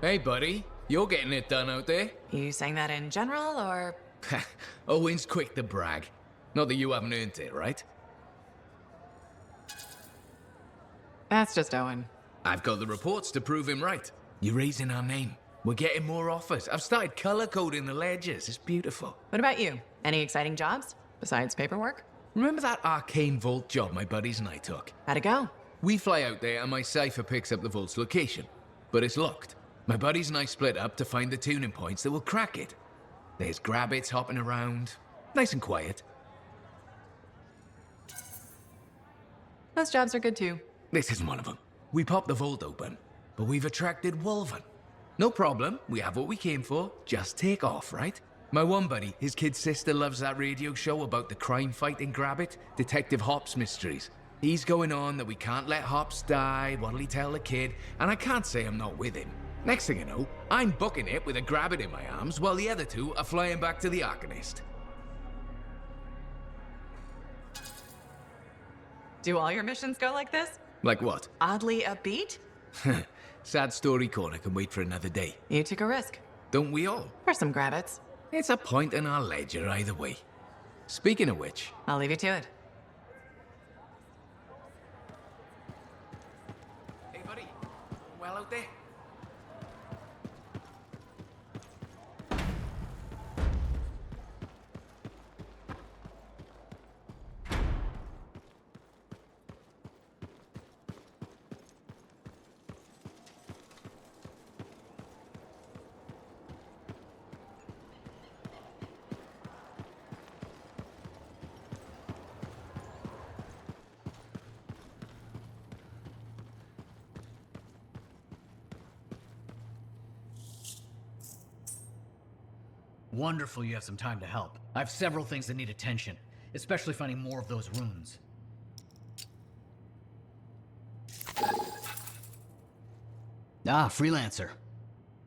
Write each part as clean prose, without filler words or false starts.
Hey, buddy. You're getting it done out there. You saying that in general, or...? Owen's quick to brag. Not that you haven't earned it, right? That's just Owen. I've got the reports to prove him right. You're raising our name. We're getting more offers. I've started color coding the ledgers. It's beautiful. What about you? Any exciting jobs, besides paperwork? Remember that arcane vault job my buddies and I took? How'd it go? We fly out there and my cipher picks up the vault's location. But it's locked. My buddies and I split up to find the tuning points that will crack it. There's grabbits hopping around. Nice and quiet. Those jobs are good too. This isn't one of them. We popped the vault open, but we've attracted Wolven. No problem, we have what we came for. Just take off, right? My one buddy, his kid's sister loves that radio show about the crime fight in Grabbit, Detective Hops Mysteries. He's going on that we can't let Hops die, what'll he tell the kid, and I can't say I'm not with him. Next thing I know, I'm booking it with a Grabbit in my arms while the other two are flying back to the Arcanist. Do all your missions go like this? Like what? Oddly upbeat? Sad story corner can wait for another day. You took a risk. Don't we all? For some grabbits. It's a point in our ledger either way. Speaking of which... I'll leave you to it. Hey buddy, well out there? Wonderful you have some time to help. I have several things that need attention, especially finding more of those runes. Ah, freelancer.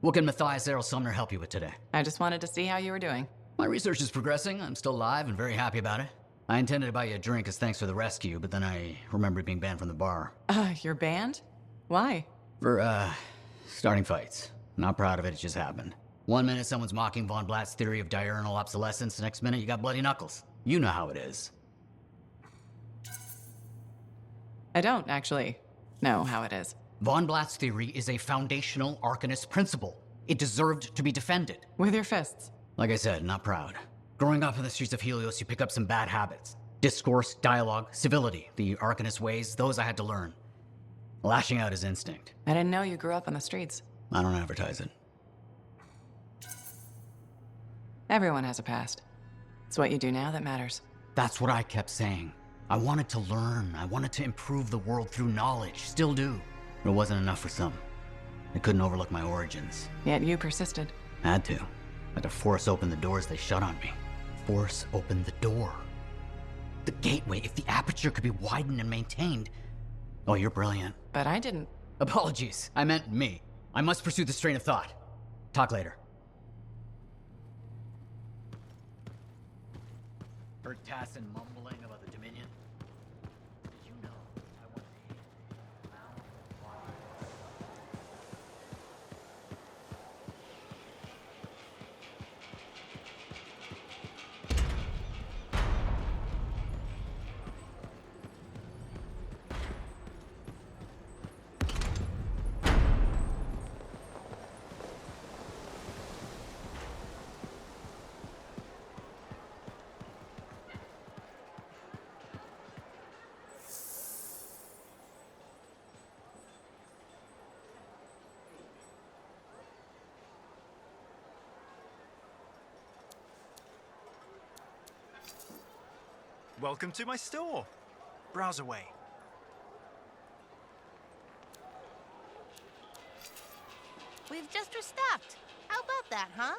What can Matthias Errol Sumner help you with today? I just wanted to see how you were doing. My research is progressing. I'm still alive and very happy about it. I intended to buy you a drink as thanks for the rescue, but then I remembered being banned from the bar. You're banned? Why? For, starting fights. Not proud of it, it just happened. 1 minute someone's mocking Von Blatt's theory of diurnal obsolescence, next minute you got bloody knuckles. You know how it is. I don't, actually, know how it is. Von Blatt's theory is a foundational Arcanist principle. It deserved to be defended. With your fists. Like I said, not proud. Growing up in the streets of Helios, you pick up some bad habits. Discourse, dialogue, civility, the Arcanist ways, those I had to learn. Lashing out is instinct. I didn't know you grew up on the streets. I don't advertise it. Everyone has a past. It's what you do now that matters. That's what I kept saying. I wanted to learn. I wanted to improve the world through knowledge. Still do. But it wasn't enough for some. I couldn't overlook my origins. Yet you persisted. Had to. Had to force open the doors they shut on me. Force open the door. The gateway, if the aperture could be widened and maintained. Oh, you're brilliant. But I didn't. Apologies. I meant me. I must pursue this train of thought. Talk later. Heard Tassin mumbling about the Dominion? Did you know I want to hit Mount Water? Welcome to my store. Browse away. We've just restocked. How about that, huh?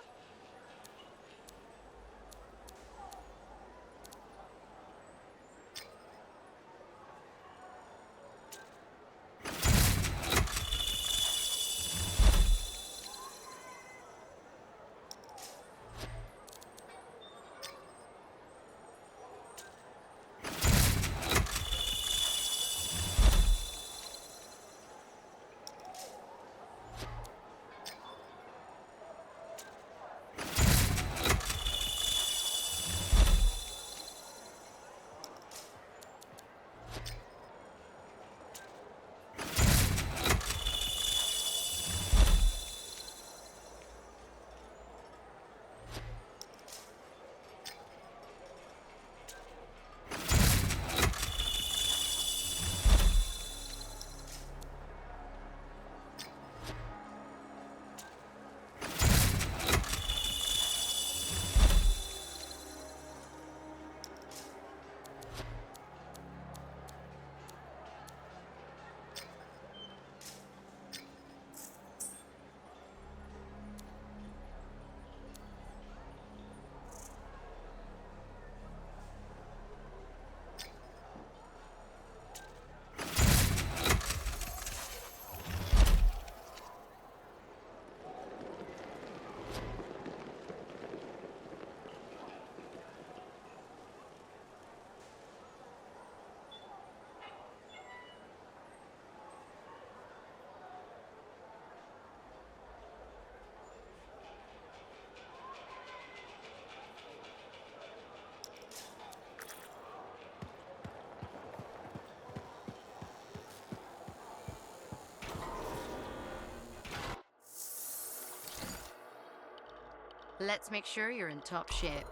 Let's make sure you're in top shape.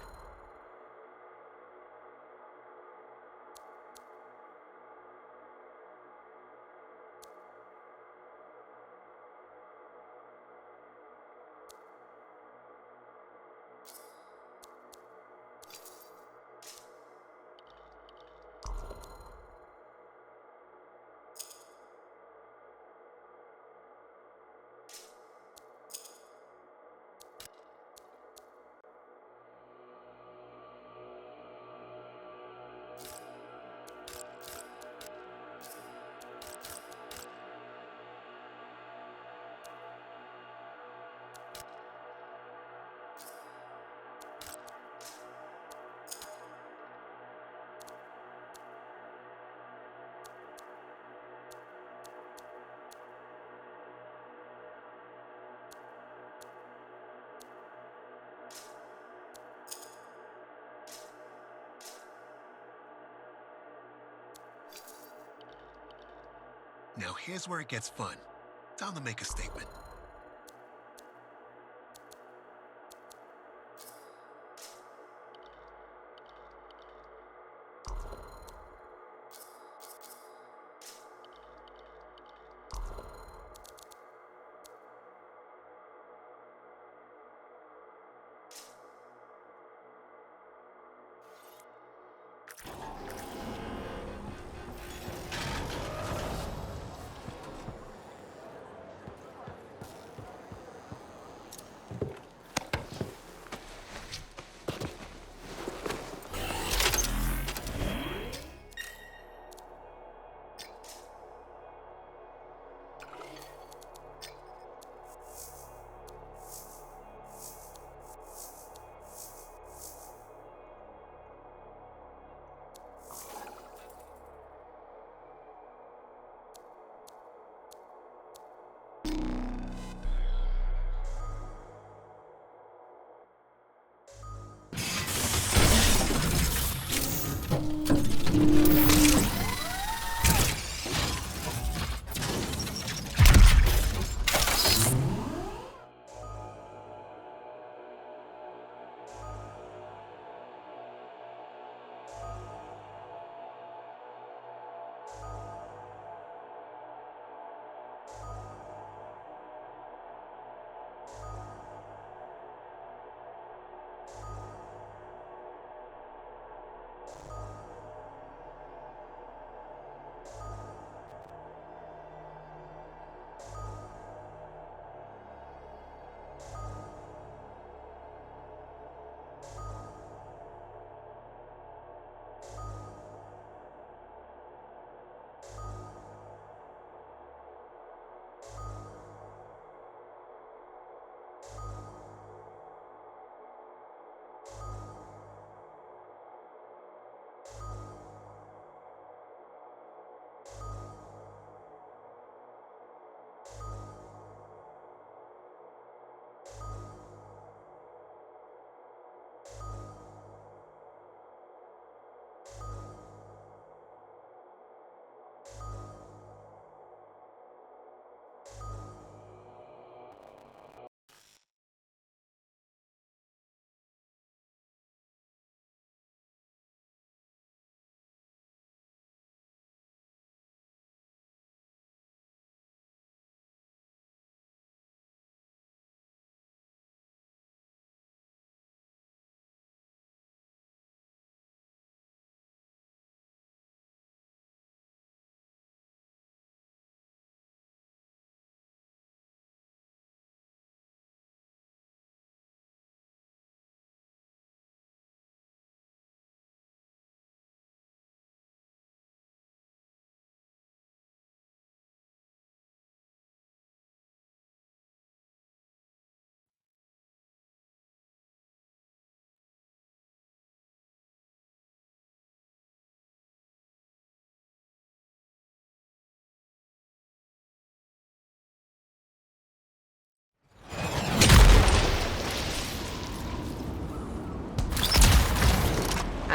Now here's where it gets fun. Time to make a statement.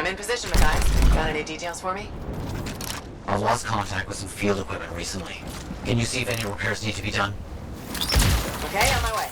I'm in position, my guys. Got any details for me? I lost contact with some field equipment recently. Can you see if any repairs need to be done? Okay, on my way.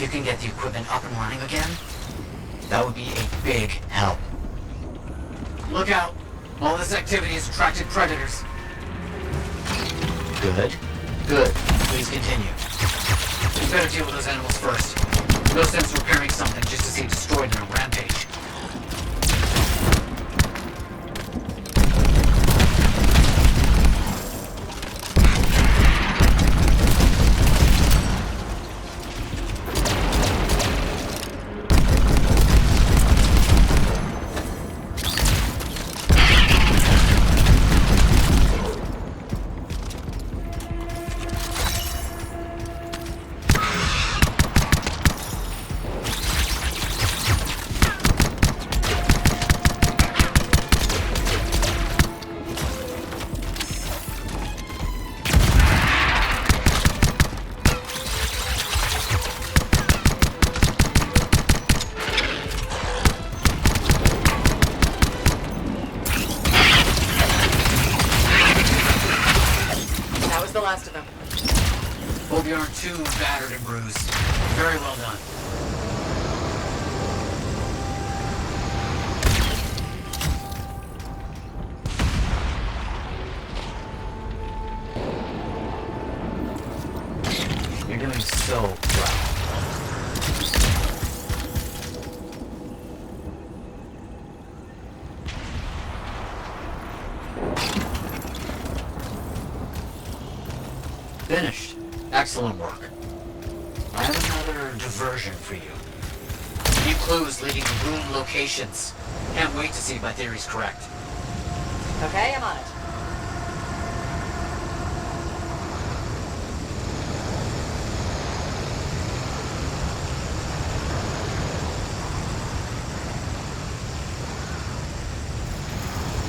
If you can get the equipment up and running again, that would be a big help. Look out! All this activity has attracted predators. Good. Good. Please continue. We better deal with those animals first. No sense repairing something just to see it destroyed in a rampage. Last of them. Hope you aren't too battered and bruised. Very well done. You're doing so well. Finished. Excellent work. I have another diversion for you. New clues leading to room locations. Can't wait to see if my theory's correct. Okay, I'm on it.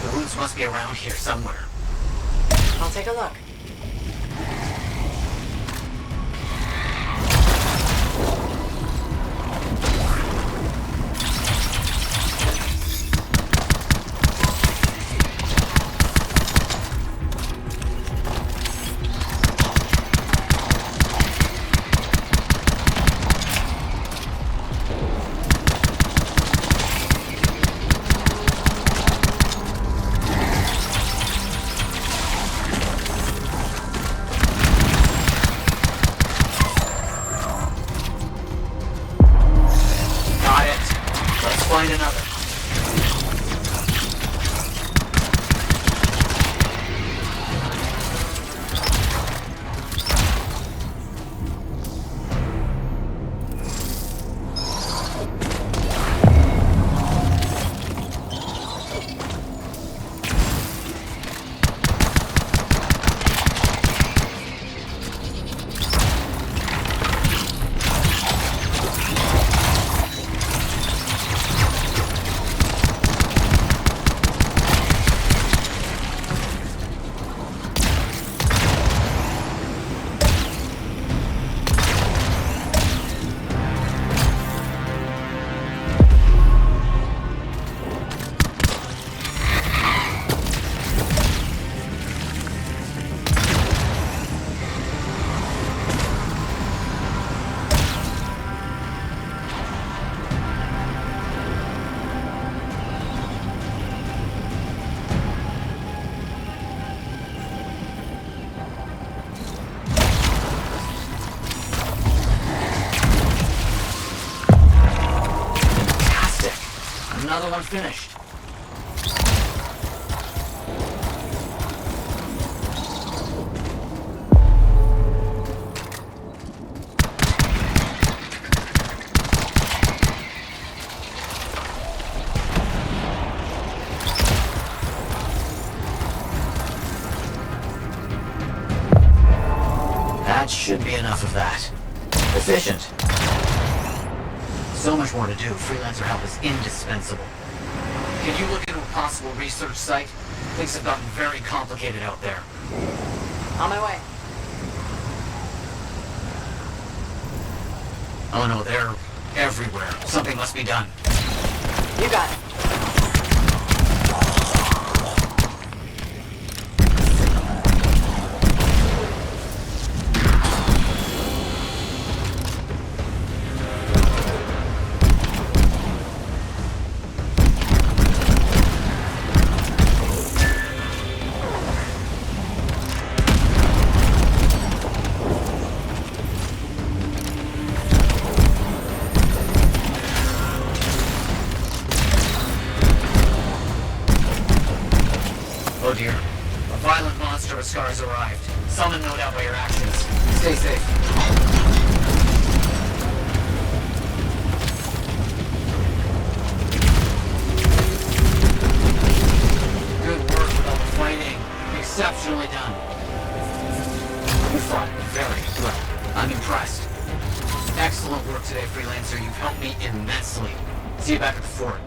The roots must be around here somewhere. I'll take a look. Find another. Another one finished. That should be enough of that. Efficient. So much more to do. Freelancer help is indispensable. Can you look into a possible research site? Things have gotten very complicated out there. On my way. Oh no, they're everywhere. Something must be done. You got it. here. A violent monster with scars arrived. Summoned no doubt by your actions. Stay safe. Good work with all the fighting. Exceptionally done. You fought very well. I'm impressed. Excellent work today, Freelancer. You've helped me immensely. See you back at the fort.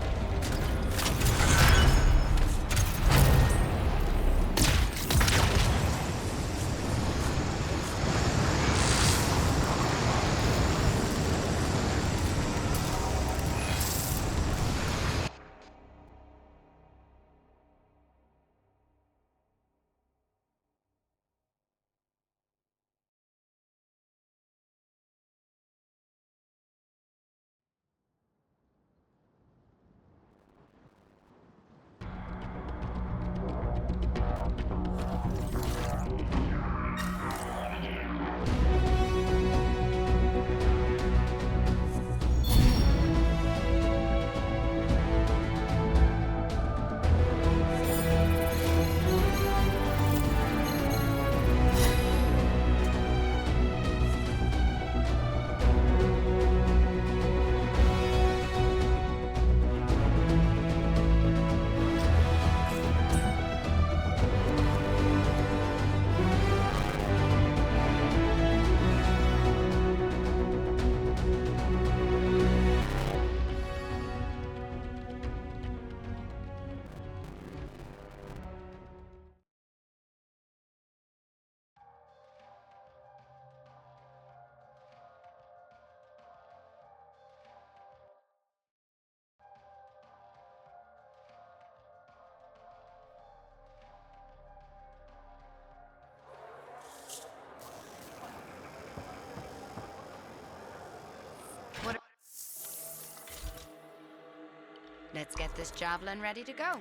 Let's get this javelin ready to go.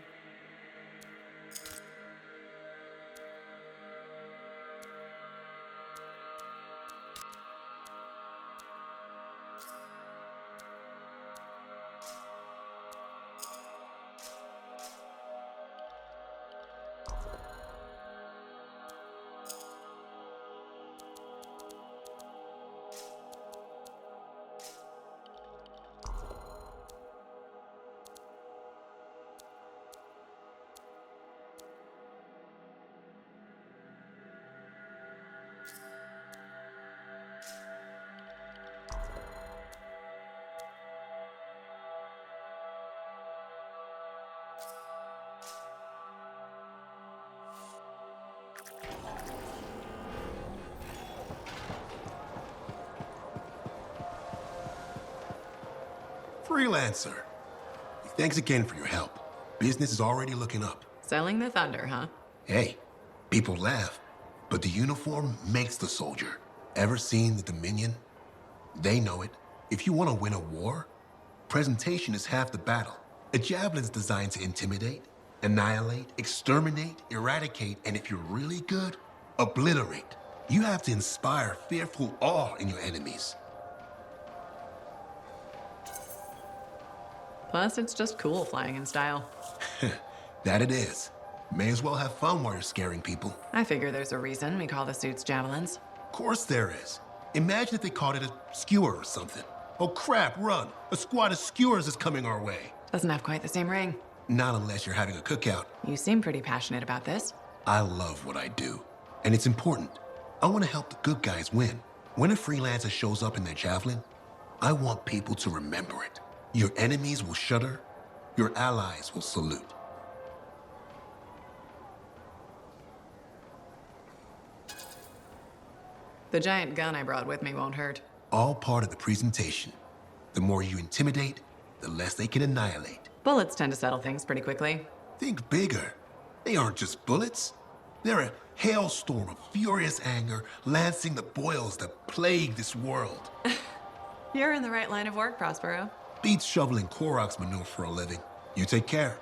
Freelancer. Thanks again for your help. Business is already looking up. Selling the thunder, huh? Hey, people laugh, but the uniform makes the soldier. Ever seen the Dominion? They know it. If you want to win a war, presentation is half the battle. A javelin's designed to intimidate, annihilate, exterminate, eradicate, and if you're really good, obliterate. You have to inspire fearful awe in your enemies. Plus, it's just cool flying in style. That it is. May as well have fun while you're scaring people. I figure there's a reason we call the suits javelins. Of course there is. Imagine if they called it a skewer or something. Oh crap, run! A squad of skewers is coming our way. Doesn't have quite the same ring. Not unless you're having a cookout. You seem pretty passionate about this. I love what I do, and it's important. I want to help the good guys win. When a freelancer shows up in their javelin, I want people to remember it. Your enemies will shudder, your allies will salute. The giant gun I brought with me won't hurt. All part of the presentation. The more you intimidate, the less they can annihilate. Bullets tend to settle things pretty quickly. Think bigger. They aren't just bullets. They're a hailstorm of furious anger lancing the boils that plague this world. You're in the right line of work, Prospero. Beats shoveling Koroks manure for a living. You take care.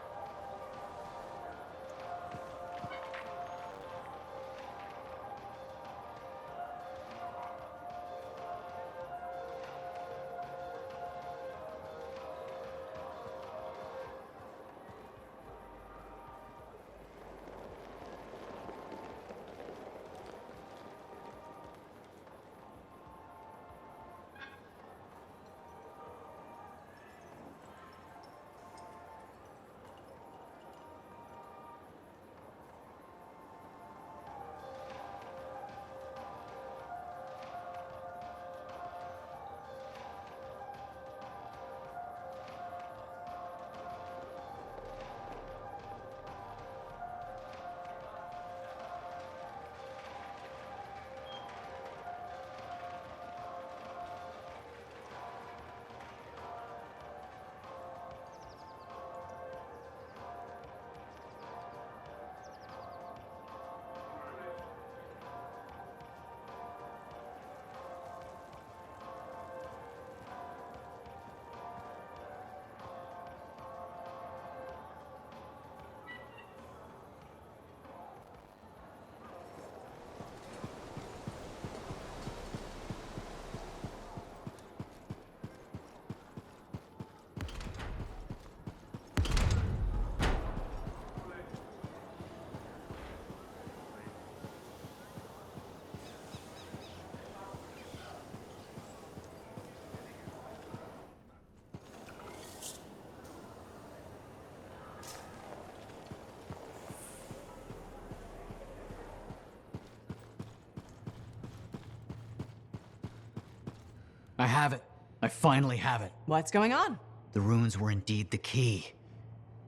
I have it. I finally have it. What's going on? The runes were indeed the key.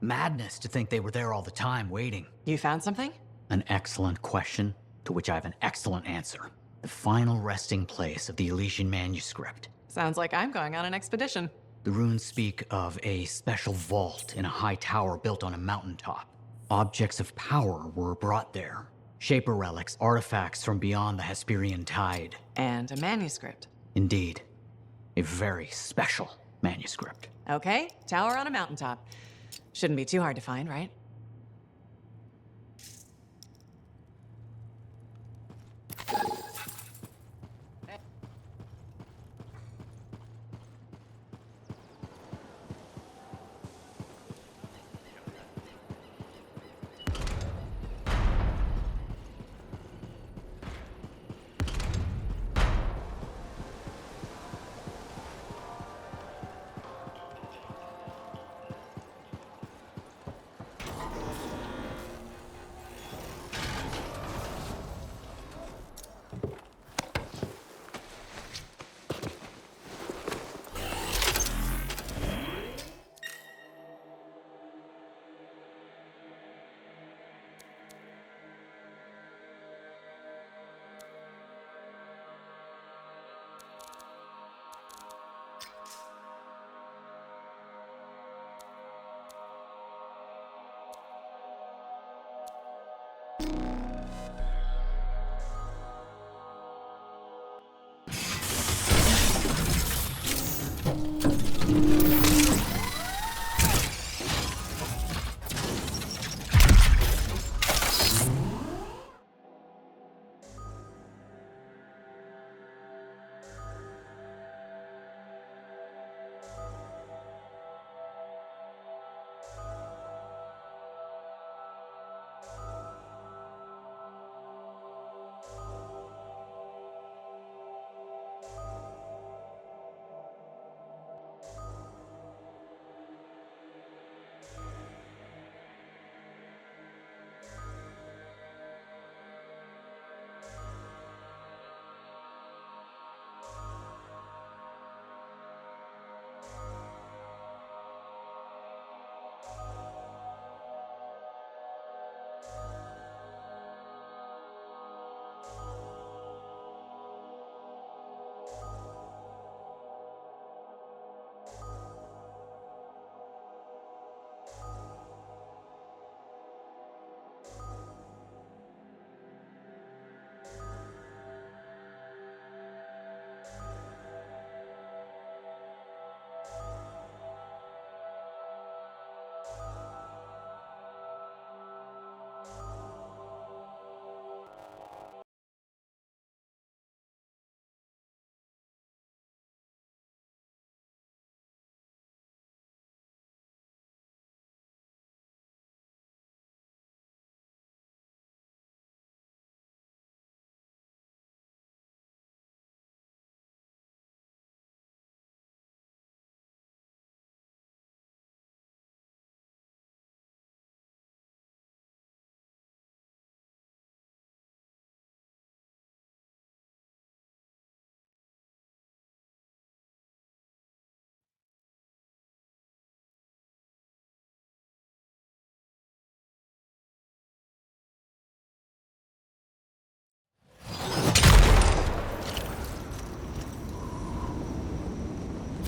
Madness to think they were there all the time, waiting. You found something? An excellent question, to which I have an excellent answer. The final resting place of the Elysian manuscript. Sounds like I'm going on an expedition. The runes speak of a special vault in a high tower built on a mountaintop. Objects of power were brought there. Shaper relics, artifacts from beyond the Hesperian tide. And a manuscript. Indeed. A very special manuscript. Okay, tower on a mountaintop. Shouldn't be too hard to find, right?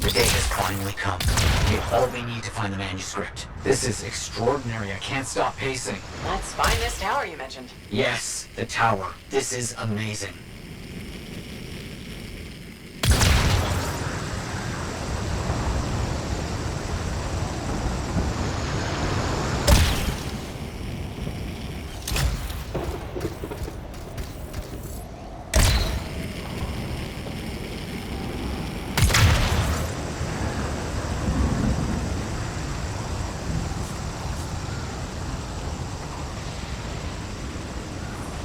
The day has finally come. We have all we need to find the manuscript. This is extraordinary. I can't stop pacing. Let's find this tower you mentioned. Yes, the tower. This is amazing.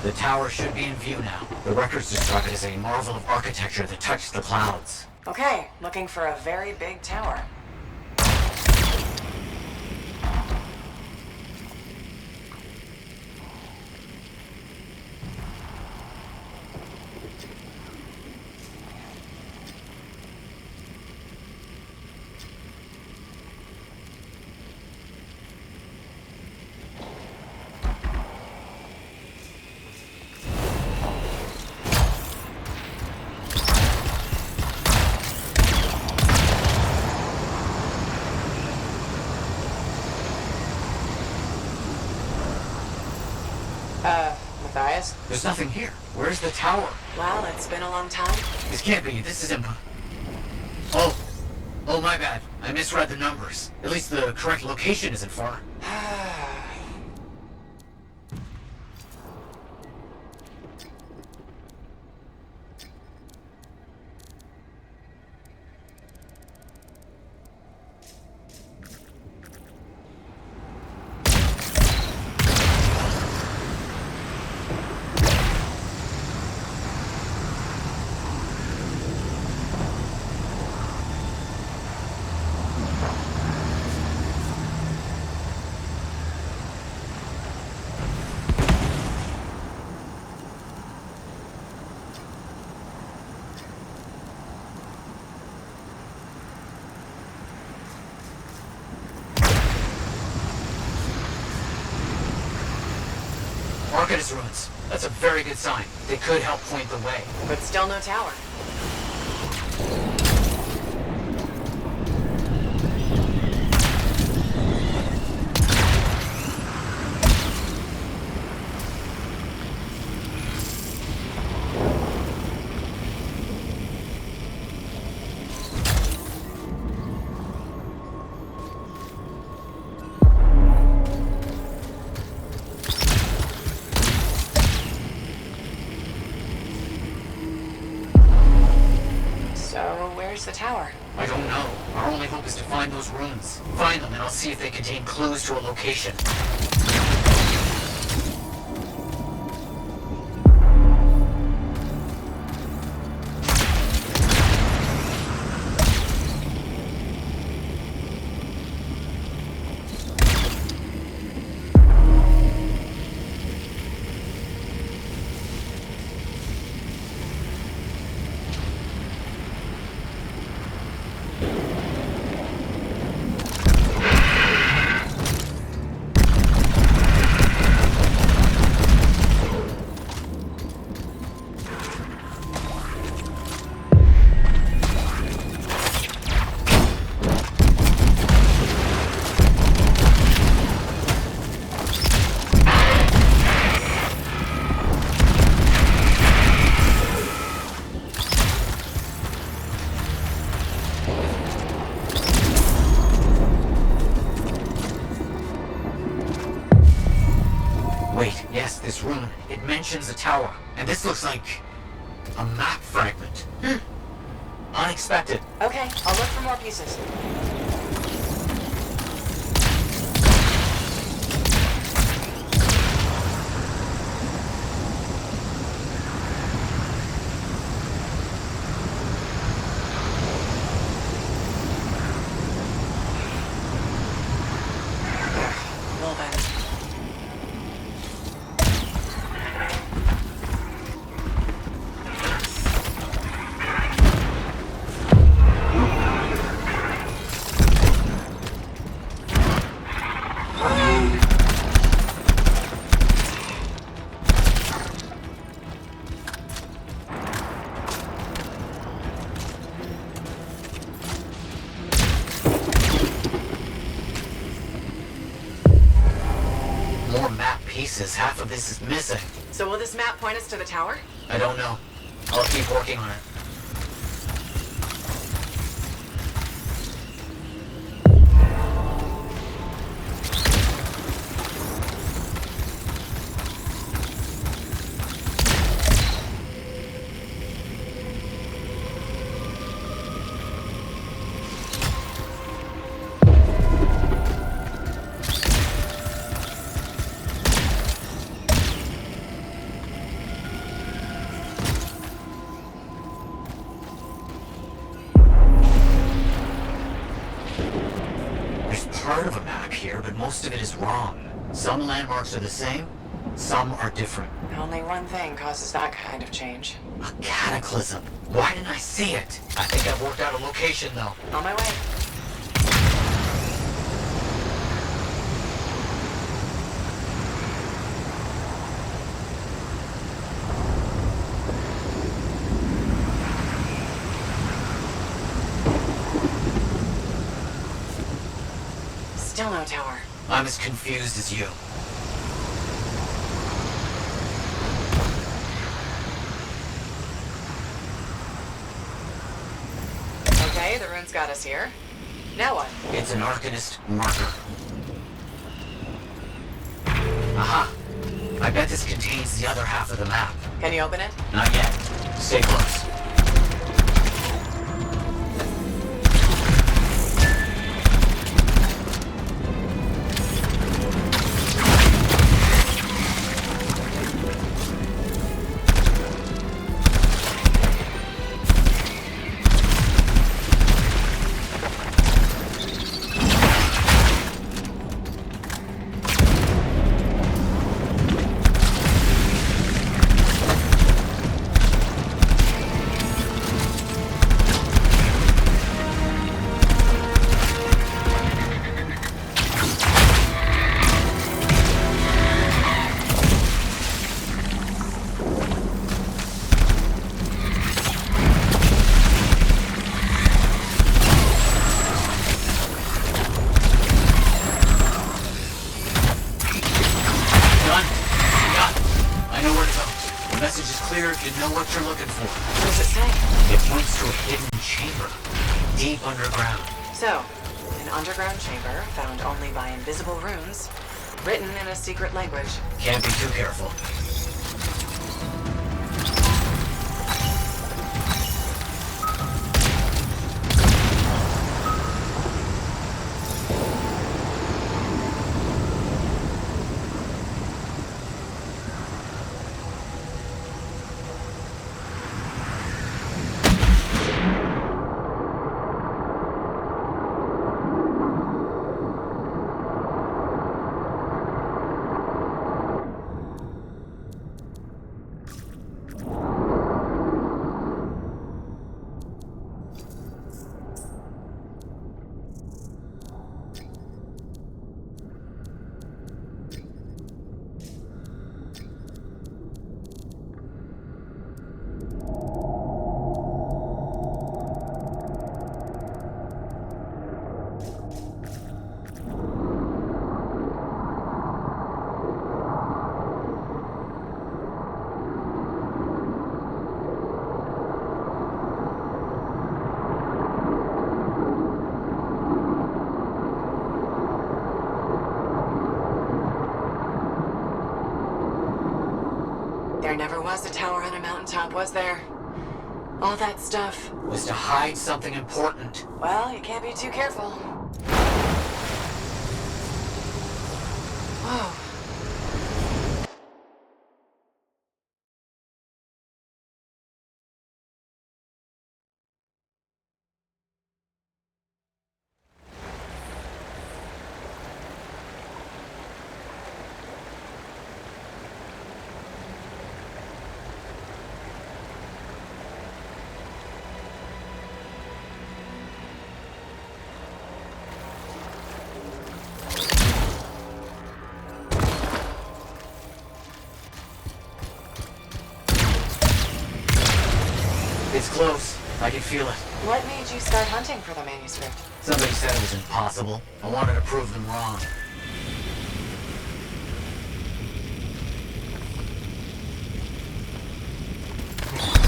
The tower should be in view now. The records describe it as a marvel of architecture that touched the clouds. Okay, looking for a very big tower. Matthias? There's nothing here. Where's the tower? Well, it's been a long time. This can't be. This is Oh, my bad. I misread the numbers. At least the correct location isn't far. Arcanist ruins. That's a very good sign. They could help point the way. But still no tower. Where's the tower? I don't know. Our only hope is to find those ruins. Find them and I'll see if they contain clues to a location. This rune, it mentions a tower, and this looks like a map fragment. Unexpected. Okay, I'll look for more pieces. Well then. Half of this is missing. So will this map point us to the tower? I don't know. I'll keep working on it. Part of a map here, but most of it is wrong. Some landmarks are the same, some are different. Only one thing causes that kind of change. A cataclysm. Why didn't I see it? I think I've worked out a location, though. On my way. Still no tower. I'm as confused as you. runes got us here. Now what? It's an Arcanist marker. Aha! I bet this contains the other half of the map. Can you open it? Not yet. Stay close. You know what you're looking for. What does it say? It points to a hidden chamber, deep underground. So, an underground chamber found only by invisible runes, written in a secret language. Can't be too careful. There never was a tower on a mountaintop, was there? All that stuff Was to hide something important. Well, you can't be too careful. Whoa. It's close. I can feel it. What made you start hunting for the manuscript? Somebody said it was impossible. I wanted to prove them wrong.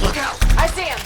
Look out! I see him!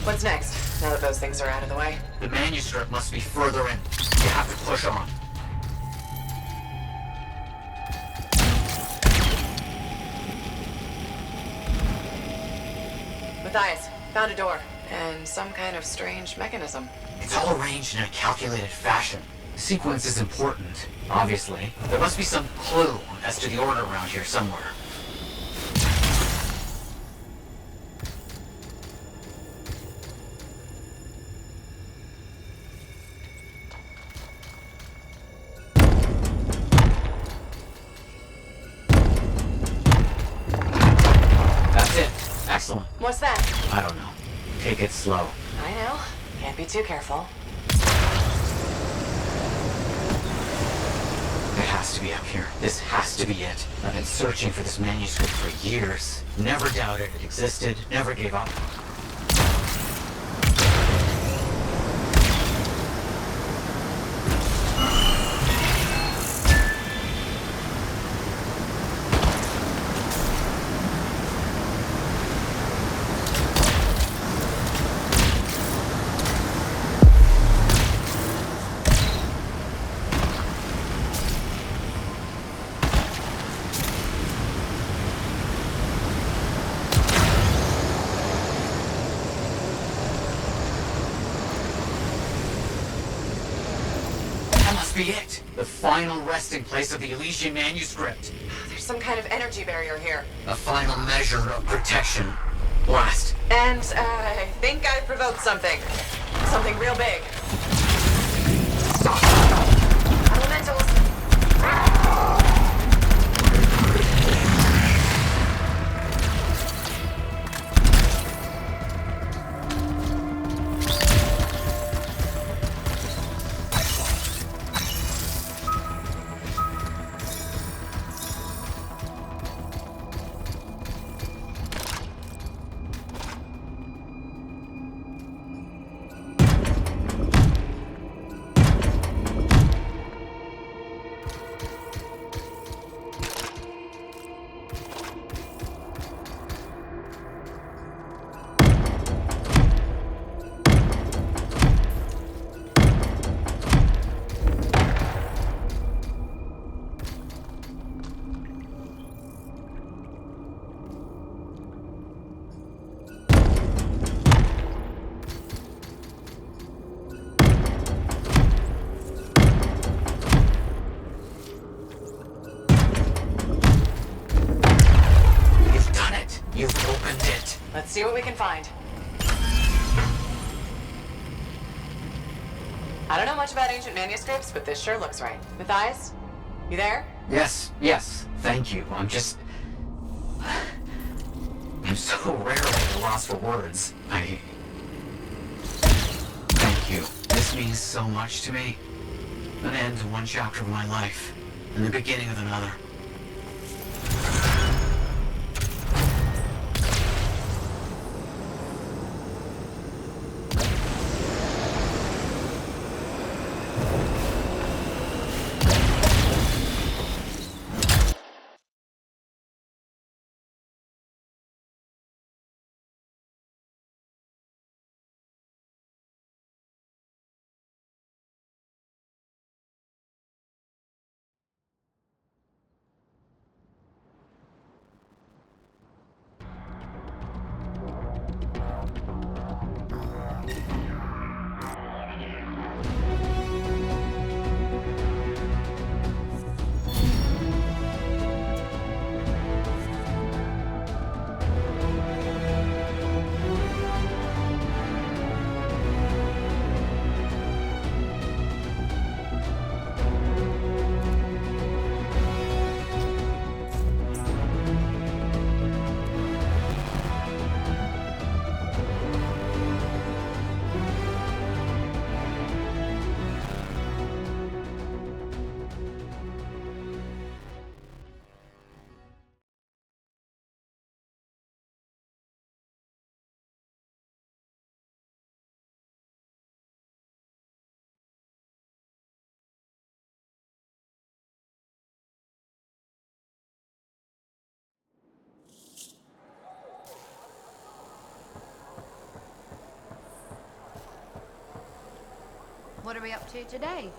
What's next, now that those things are out of the way? The manuscript must be further in. You have to push on. Matthias, found a door. And some kind of strange mechanism. It's all arranged in a calculated fashion. The sequence is important, obviously. There must be some clue as to the order around here somewhere. That's it. Excellent. What's that? I don't know. Take it slow. I know. Can't be too careful. It has to be up here. This has to be it. I've been searching for this manuscript for years. Never doubted it existed. Never gave up. Be it. The final resting place of the Elysian manuscript. There's some kind of energy barrier here. A final measure of protection. Blast. And, I think I provoked something. Something real big. Elementals. Let's see what we can find. I don't know much about ancient manuscripts, but this sure looks right. Matthias? You there? Yes, thank you. I'm so rarely at a loss for words. Thank you. This means so much to me. An end to one chapter of my life, and the beginning of another. What are we up to today?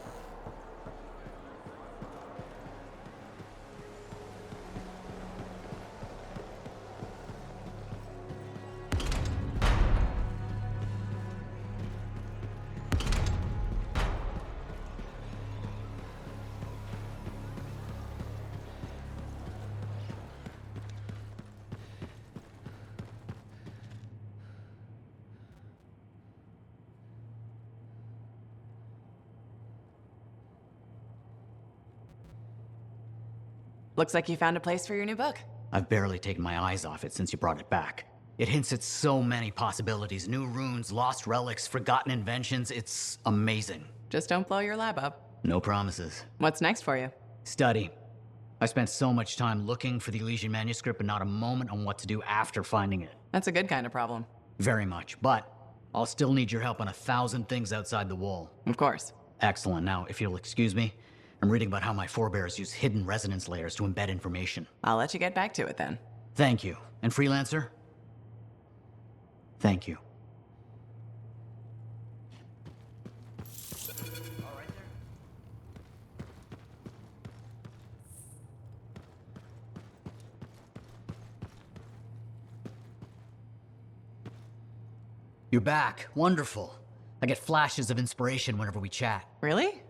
Looks like you found a place for your new book. I've barely taken my eyes off it since you brought it back. It hints at so many possibilities. New runes, lost relics, forgotten inventions. It's amazing. Just don't blow your lab up. No promises. What's next for you? Study. I spent so much time looking for the Elysian manuscript, but not a moment on what to do after finding it. That's a good kind of problem. Very much, but I'll still need your help on 1,000 things outside the wall. Of course. Excellent. Now, if you'll excuse me, I'm reading about how my forebears use hidden resonance layers to embed information. I'll let you get back to it then. Thank you. And Freelancer? Thank you. You're back. Wonderful. I get flashes of inspiration whenever we chat. Really?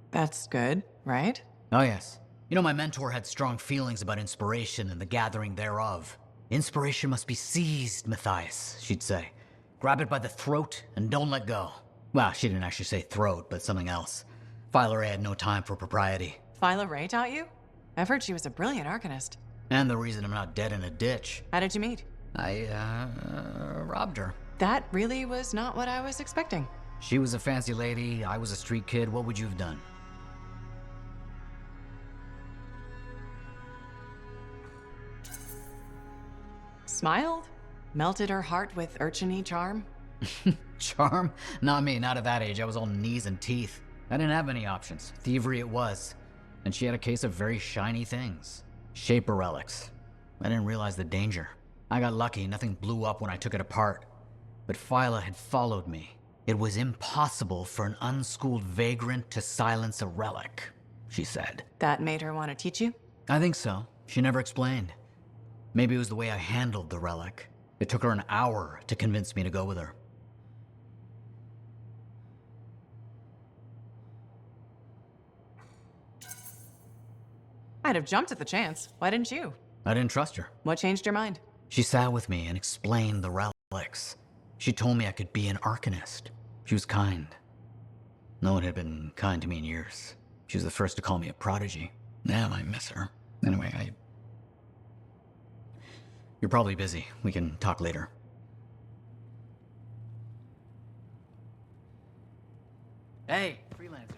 That's good, right? Oh, yes. You know, my mentor had strong feelings about inspiration and the gathering thereof. Inspiration must be seized, Matthias, she'd say. Grab it by the throat and don't let go. Well, she didn't actually say throat, but something else. Phyla Ray had no time for propriety. Phyla Ray taught you? I've heard she was a brilliant arcanist. And the reason I'm not dead in a ditch. How did you meet? I, robbed her. That really was not what I was expecting. She was a fancy lady, I was a street kid. What would you have done? Smiled? Melted her heart with urchin-y charm? Charm? Not me, not at that age. I was all knees and teeth. I didn't have many options. Thievery it was. And she had a case of very shiny things. Shaper relics. I didn't realize the danger. I got lucky, nothing blew up when I took it apart. But Phyla had followed me. It was impossible for an unschooled vagrant to silence a relic, she said. That made her want to teach you? I think so. She never explained. Maybe it was the way I handled the relic. It took her an hour to convince me to go with her. I'd have jumped at the chance. Why didn't you? I didn't trust her. What changed your mind? She sat with me and explained the relics. She told me I could be an arcanist. She was kind. No one had been kind to me in years. She was the first to call me a prodigy. Damn, I miss her. Anyway, You're probably busy. We can talk later. Hey, freelancer.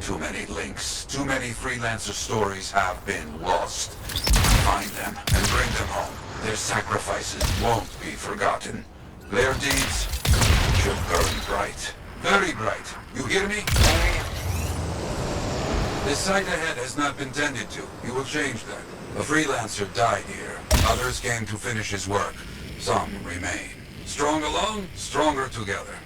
Too many links, too many freelancer stories have been lost. Find them and bring them home. Their sacrifices won't be forgotten. Their deeds should burn bright. Very bright. You hear me? I hear you. The site ahead has not been tended to. You will change that. A freelancer died here. Others came to finish his work. Some remain. Strong alone, stronger together.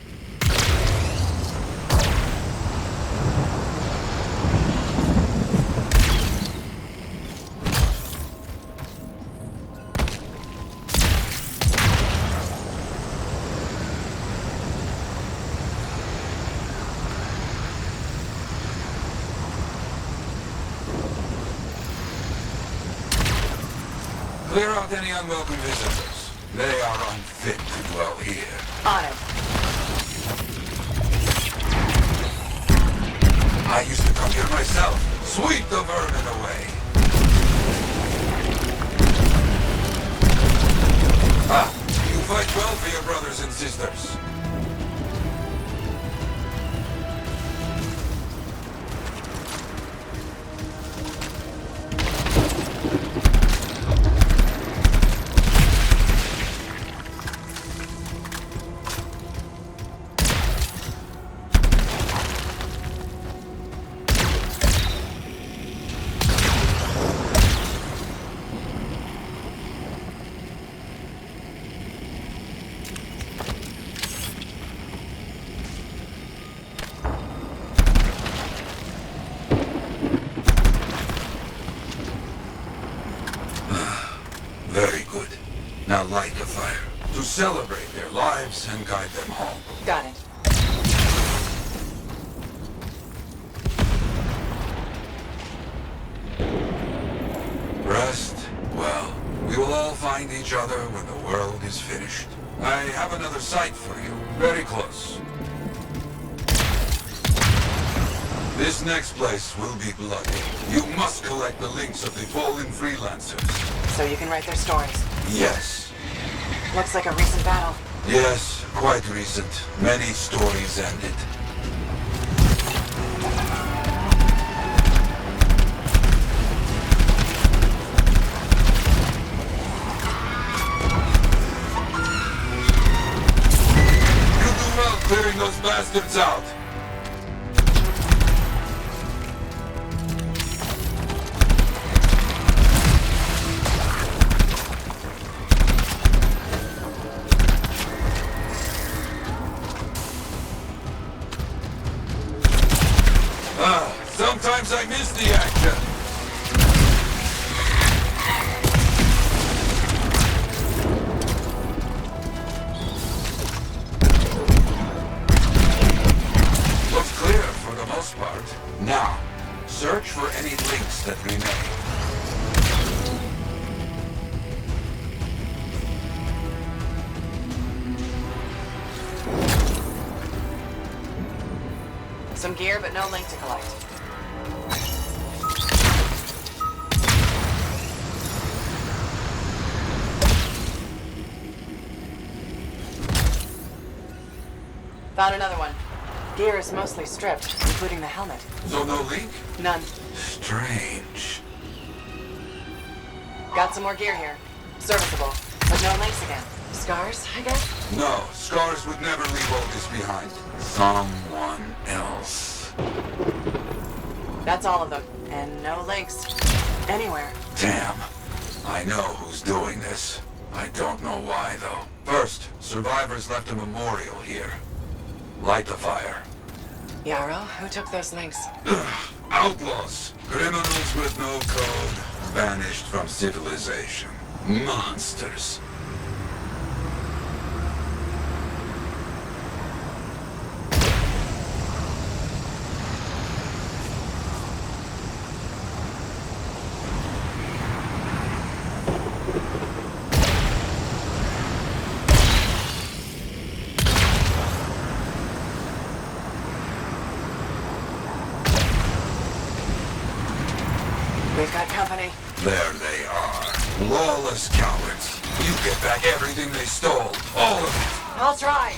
Clear out any unwelcome visitors. They are unfit to dwell here. On it. I used to come here myself. Sweep the vermin away. Ah, you fight well for your brothers and sisters. Very good. Now light the fire to celebrate their lives and guide them home. Got it. Rest? Well, we will all find each other when the world is finished. I have another site for you, very close. This next place will be bloody. You must collect the links of the fallen freelancers. So you can write their stories. Yes. Looks like a recent battle. Yes, quite recent. Many stories ended. You do well clearing those bastards out. Sometimes I miss the action. Looks clear for the most part. Now, search for any links that remain. Some gear, but no link to collect. Found another one. Gear is mostly stripped, including the helmet. So no link? None. Strange. Got some more gear here. Serviceable, but no links again. Scars, I guess? No, scars would never leave all this behind. Someone else. That's all of them. And no links. Anywhere. Damn. I know who's doing this. I don't know why, though. First, survivors left a memorial here. Light the fire. Yarrow, who took those links? Outlaws. Criminals with no code. Banished from civilization. Monsters. We've got company. There they are. Lawless cowards. You get back everything they stole. All of it. I'll try.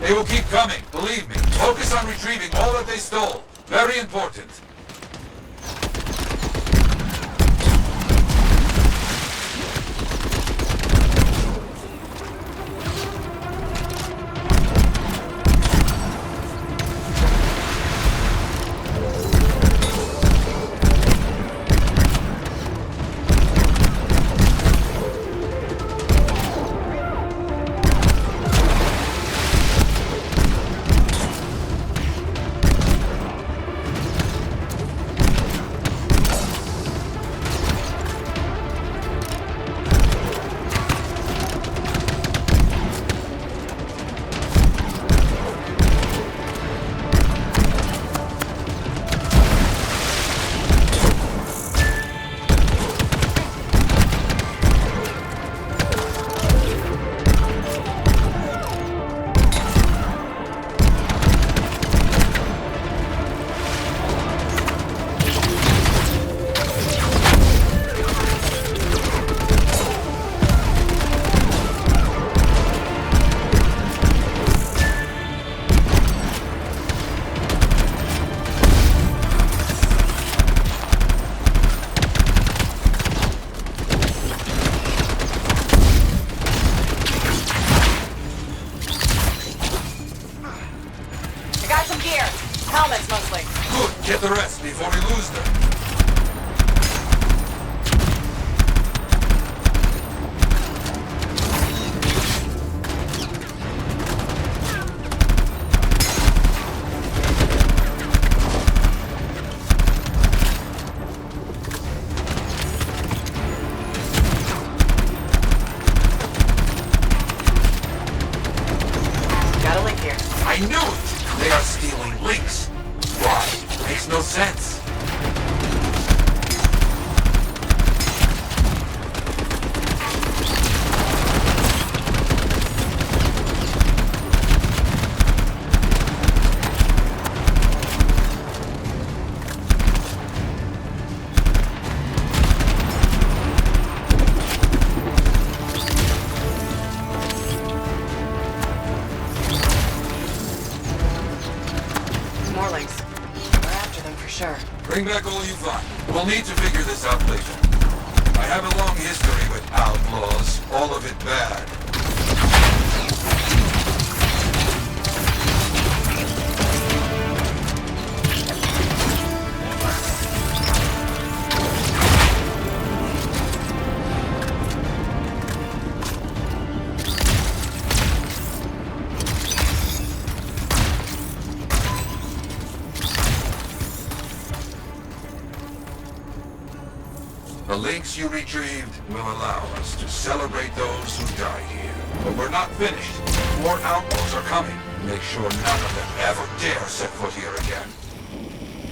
They will keep coming, believe me. Focus on retrieving all that they stole. Very important. Get the rest before we lose them. Got a link here. I knew it! They are stealing links. Why? Makes no sense. More links. We're after them for sure. Bring back all you find. We'll need to figure this out later. I have a long history with outlaws, all of it bad. The links you retrieved will allow us to celebrate those who died here. But we're not finished. More outlaws are coming. Make sure none of them ever dare set foot here again.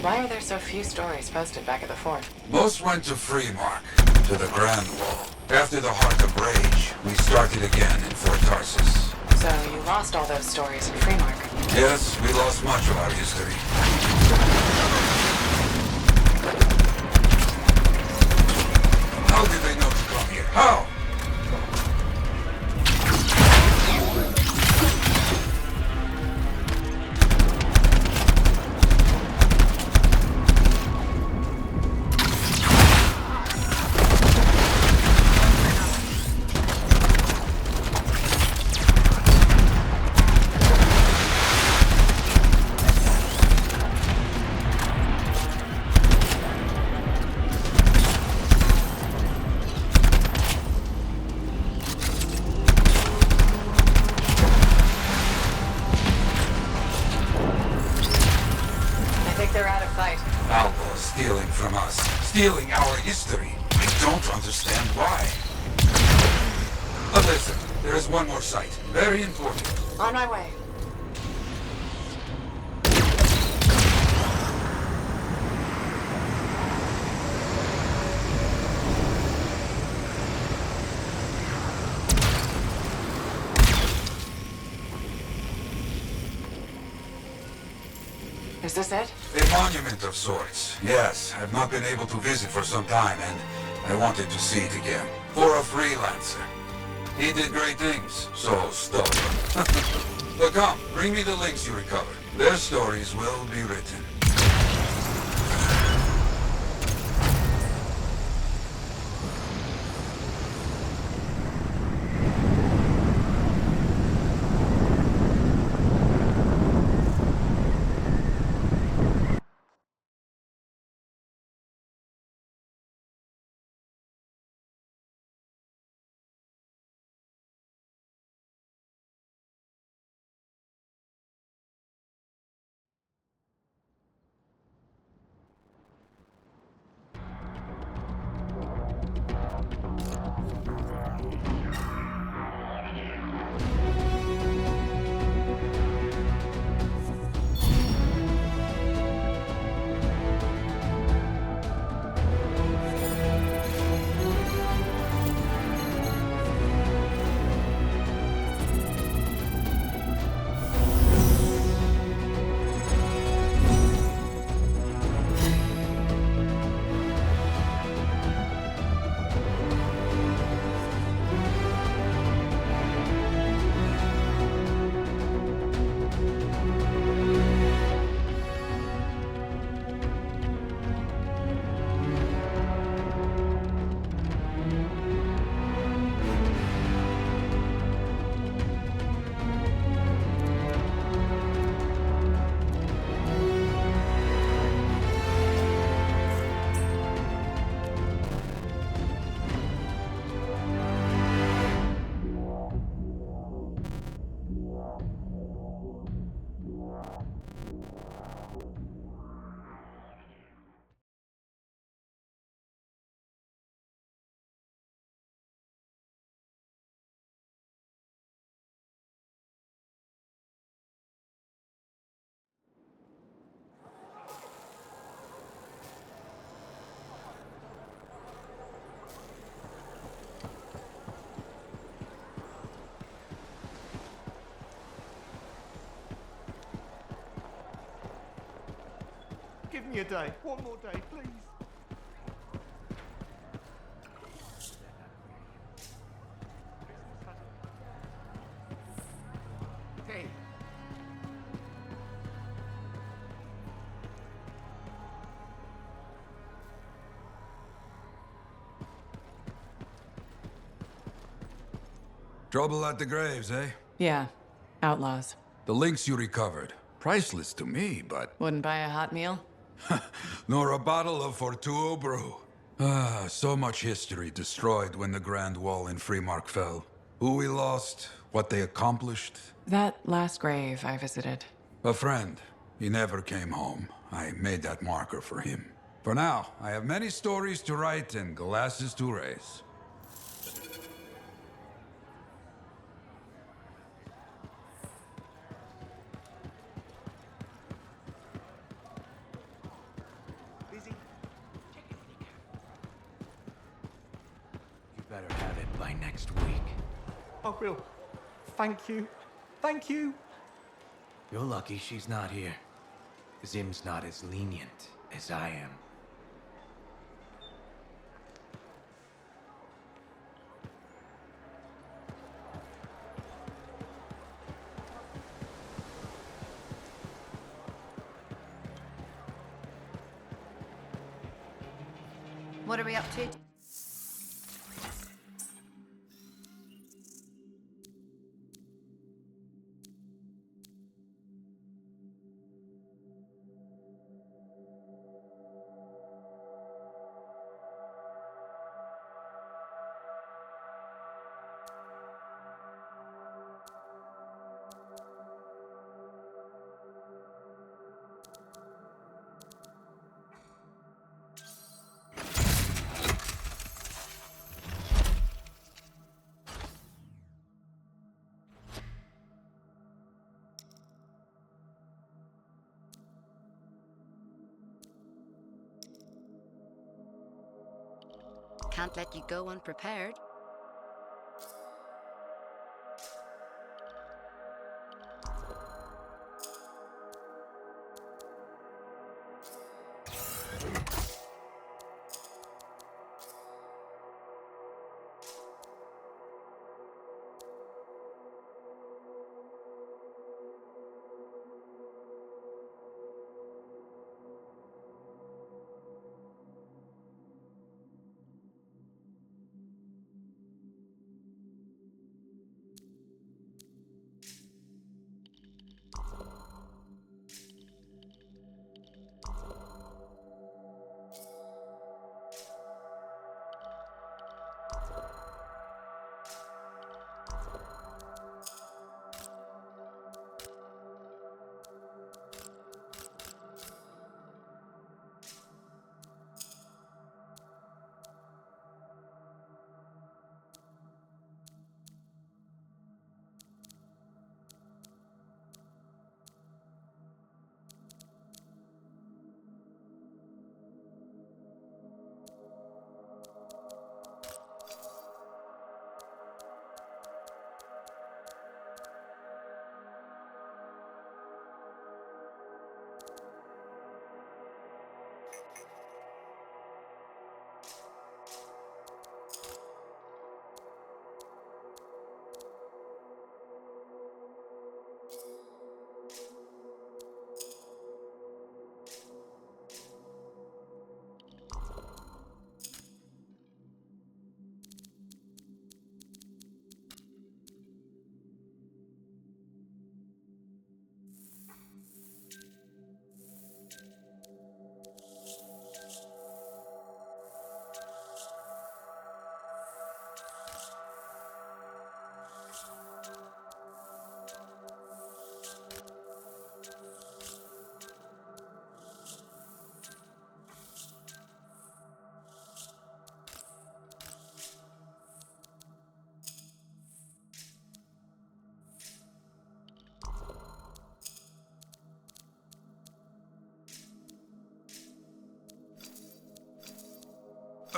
Why are there so few stories posted back at the fort? Most went to Freemark, to the Grand Wall. After the Heart of Rage, we started again in Fort Tarsus. So you lost all those stories in Freemark. Yes, we lost much of our history. How did they know to come here? How? Outlaws stealing from us, stealing our history. I don't understand why. But listen, there is one more site, very important. On my way. Is this it? A monument of sorts. Yes, I've not been able to visit for some time, and I wanted to see it again. For a freelancer. He did great things. So stubborn. But come, bring me the links you recovered. Their stories will be written. Give me a day. One more day, please. Hey. Trouble at the graves, eh? Yeah, outlaws. The links you recovered. Priceless to me, but... Wouldn't buy a hot meal? nor a bottle of Fortuo brew. Ah, so much history destroyed when the Grand Wall in Freemark fell. Who we lost, what they accomplished. That last grave I visited. A friend. He never came home. I made that marker for him. For now, I have many stories to write and glasses to raise. Busy. You better have it by next week. I will. Thank you. Thank you. You're lucky she's not here. Zim's not as lenient as I am. What are we up to? Can't let you go unprepared.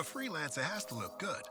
A freelancer has to look good.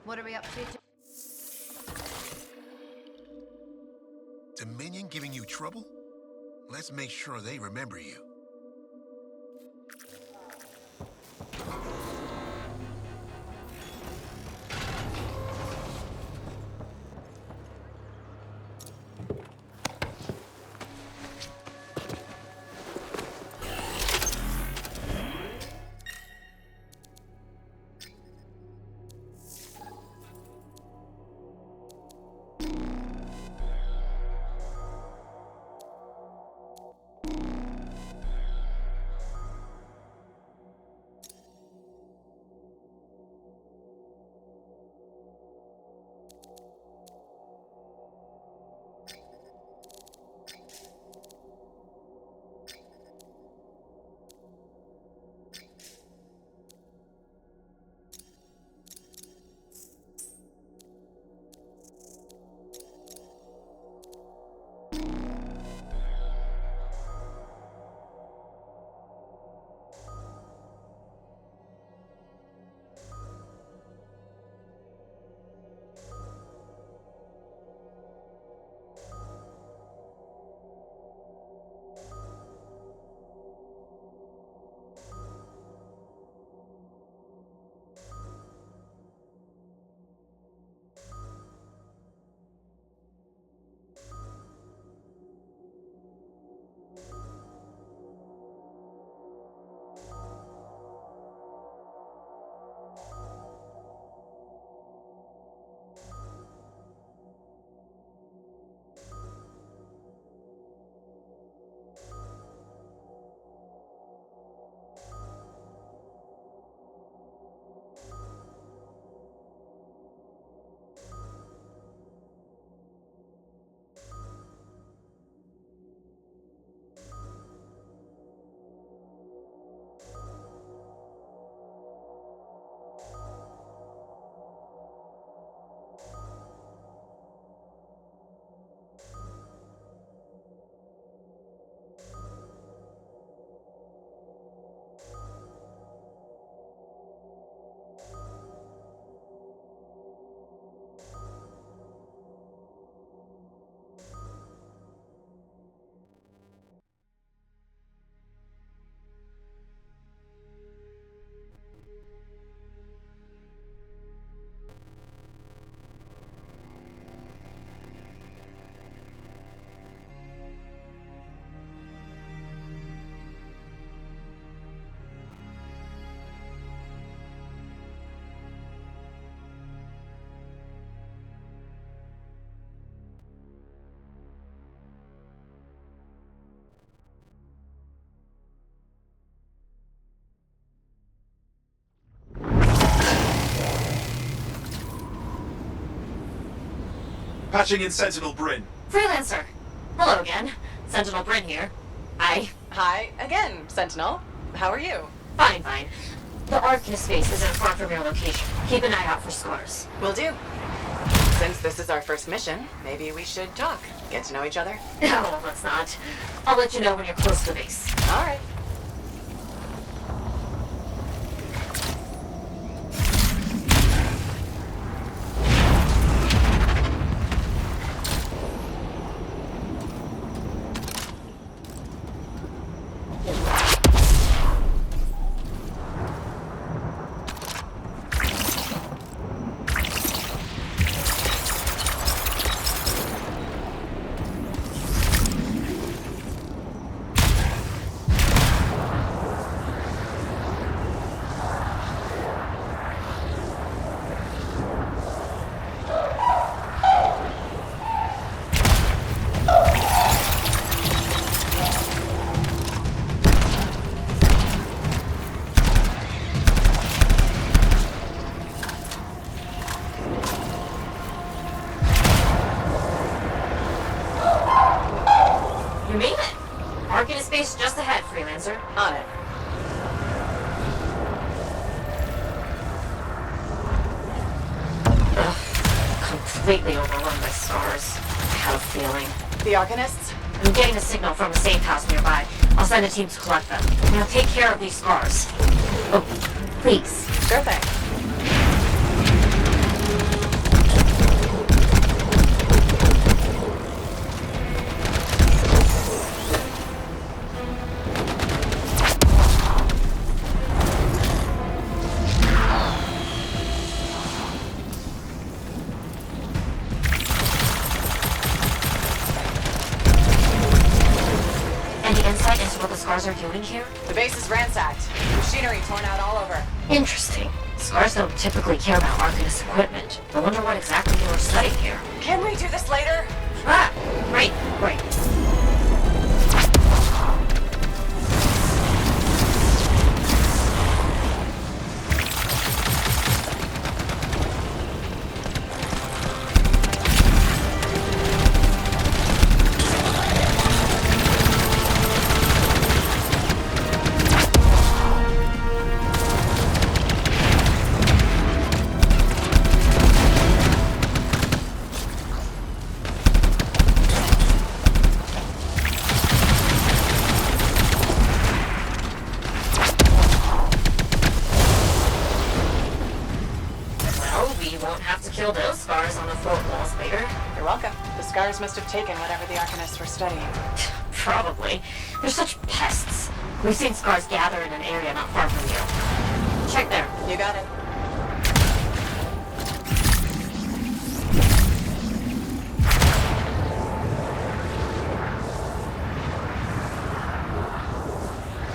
What are we up to? Dominion giving you trouble? Let's make sure they remember you. Patching in Sentinel Bryn. Freelancer! Hello again. Sentinel Bryn here. Hi again, Sentinel. How are you? Fine. The Arcanist base isn't far from your location. Keep an eye out for scars. Will do. Since this is our first mission, maybe we should talk. Get to know each other? No, let's not. I'll let you know when you're close to the base. All right. Just ahead, Freelancer. On it. Completely overwhelmed by scars. I have a feeling. The Arcanists? I'm getting a signal from a safe house nearby. I'll send a team to collect them. Now take care of these scars. Oh, please. Sure thing. scars are healing here? The base is ransacked. Machinery torn out all over. Interesting. Scars don't typically care about Arcanist equipment. I wonder what exactly they were studying here. Can we do this later? Ah, great. Kill those scars on the fort walls later. You're welcome. The scars must have taken whatever the Arcanists were studying. Probably. They're such pests. We've seen scars gather in an area not far from you. Check there. You got it.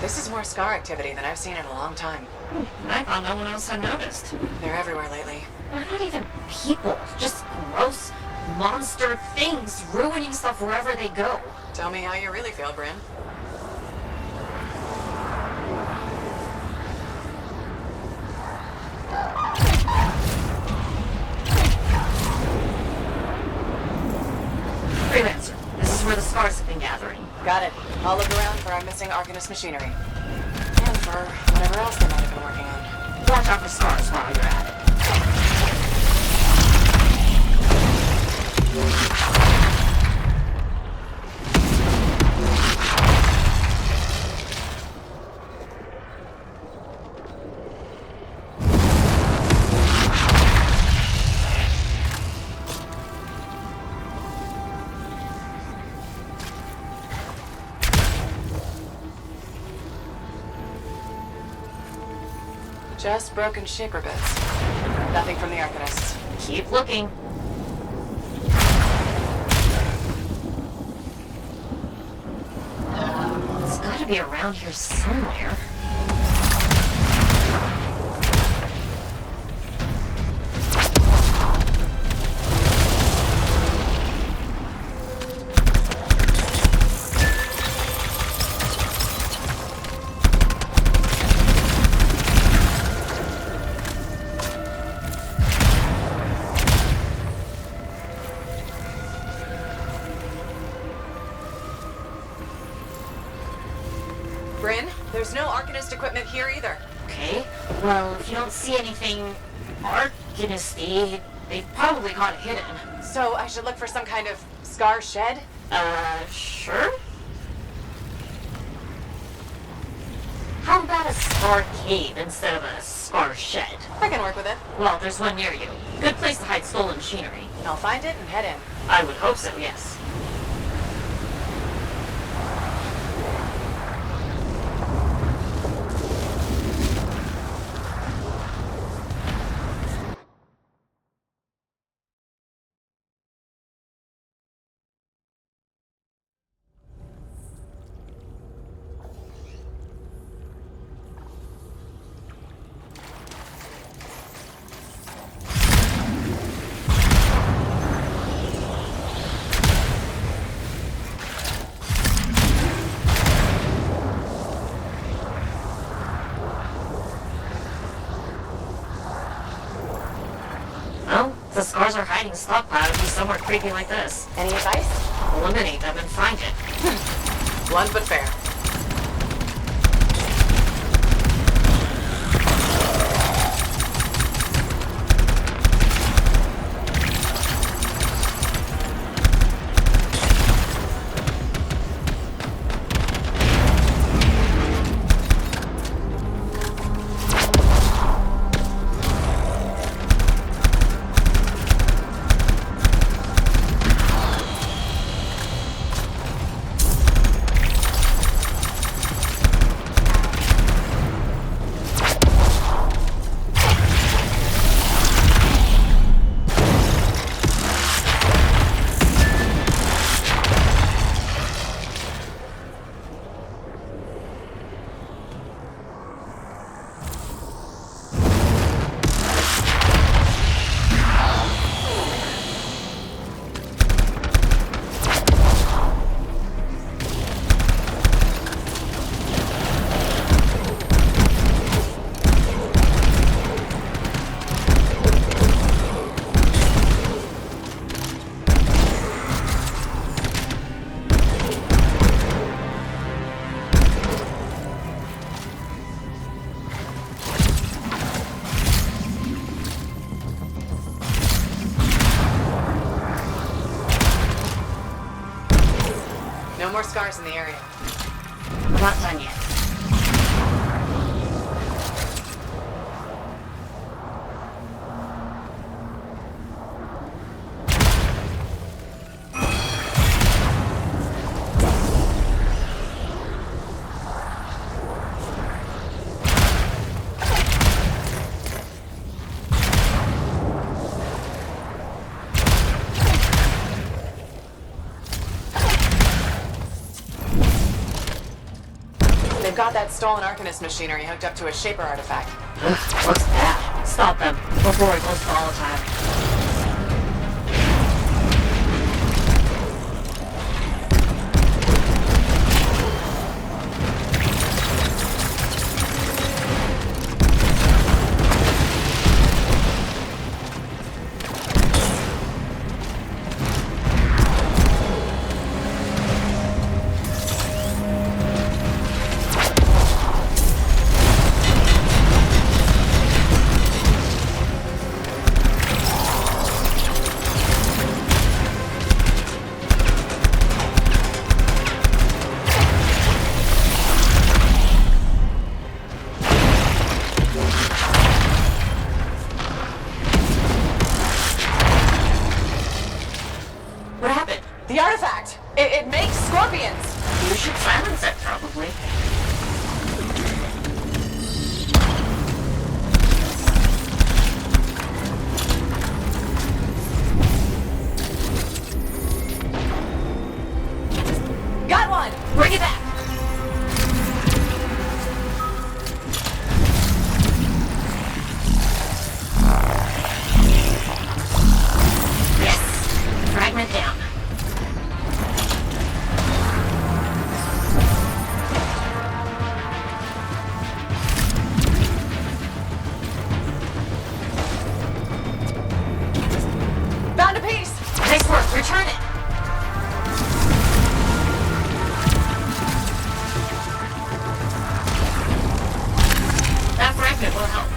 This is more scar activity than I've seen in a long time. I thought no one else had noticed. They're everywhere lately. They're not even people. Just gross monster things ruining stuff wherever they go. Tell me how you really feel, Bryn. Freelancer, this is where the scars have been gathering. Got it. I'll look around for our missing Arcanist machinery. And for whatever else they might have been working on. Watch out for scars while you're at it. Just broken shaper bits. Nothing from the Arcanists. Keep looking. It's gotta be around here somewhere. Bryn, there's no Arcanist equipment here either. Okay, well, if you don't see anything Arcanist-y, they've probably got it hidden. So I should look for some kind of scar shed? Sure? How about a scar cave instead of a scar shed? I can work with it. Well, there's one near you. Good place to hide stolen machinery. I'll find it and head in. I would hope so, yes. The scars are hiding stockpile to be somewhere creepy like this. Any advice? Eliminate them and find it. Blunt but fair. more scars in the area. We're not done yet. They've got that stolen Arcanist machinery hooked up to a Shaper artifact. What's that? Stop them before it goes volatile. What happened? The artifact! It makes scorpions! You should silence it, probably. Got one! Bring it back! Yes! Fragment down. Found a piece! Nice work, return it! That fragment will help.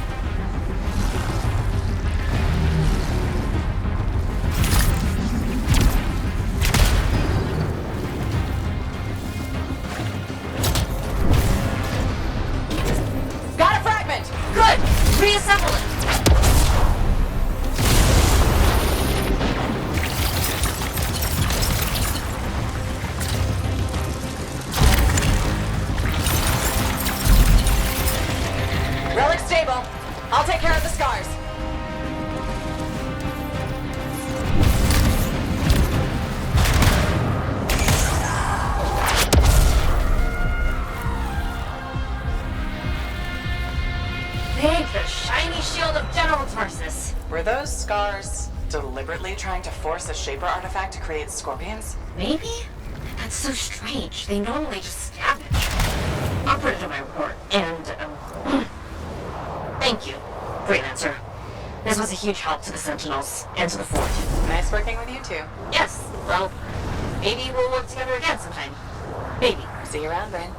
Got a fragment! Good! Reassemble it! Relic stable. I'll take care of the scars. Thank the shiny shield of General Tarsus. Were those scars deliberately trying to force a Shaper artifact to create scorpions? Maybe? That's so strange. They normally just stab it. I'll put it in my report. And, thank you, Freelancer. This was a huge help to the Sentinels and to the Fort. Nice working with you too. Yes, well, maybe we'll work together again sometime. Maybe. See you around, Vin.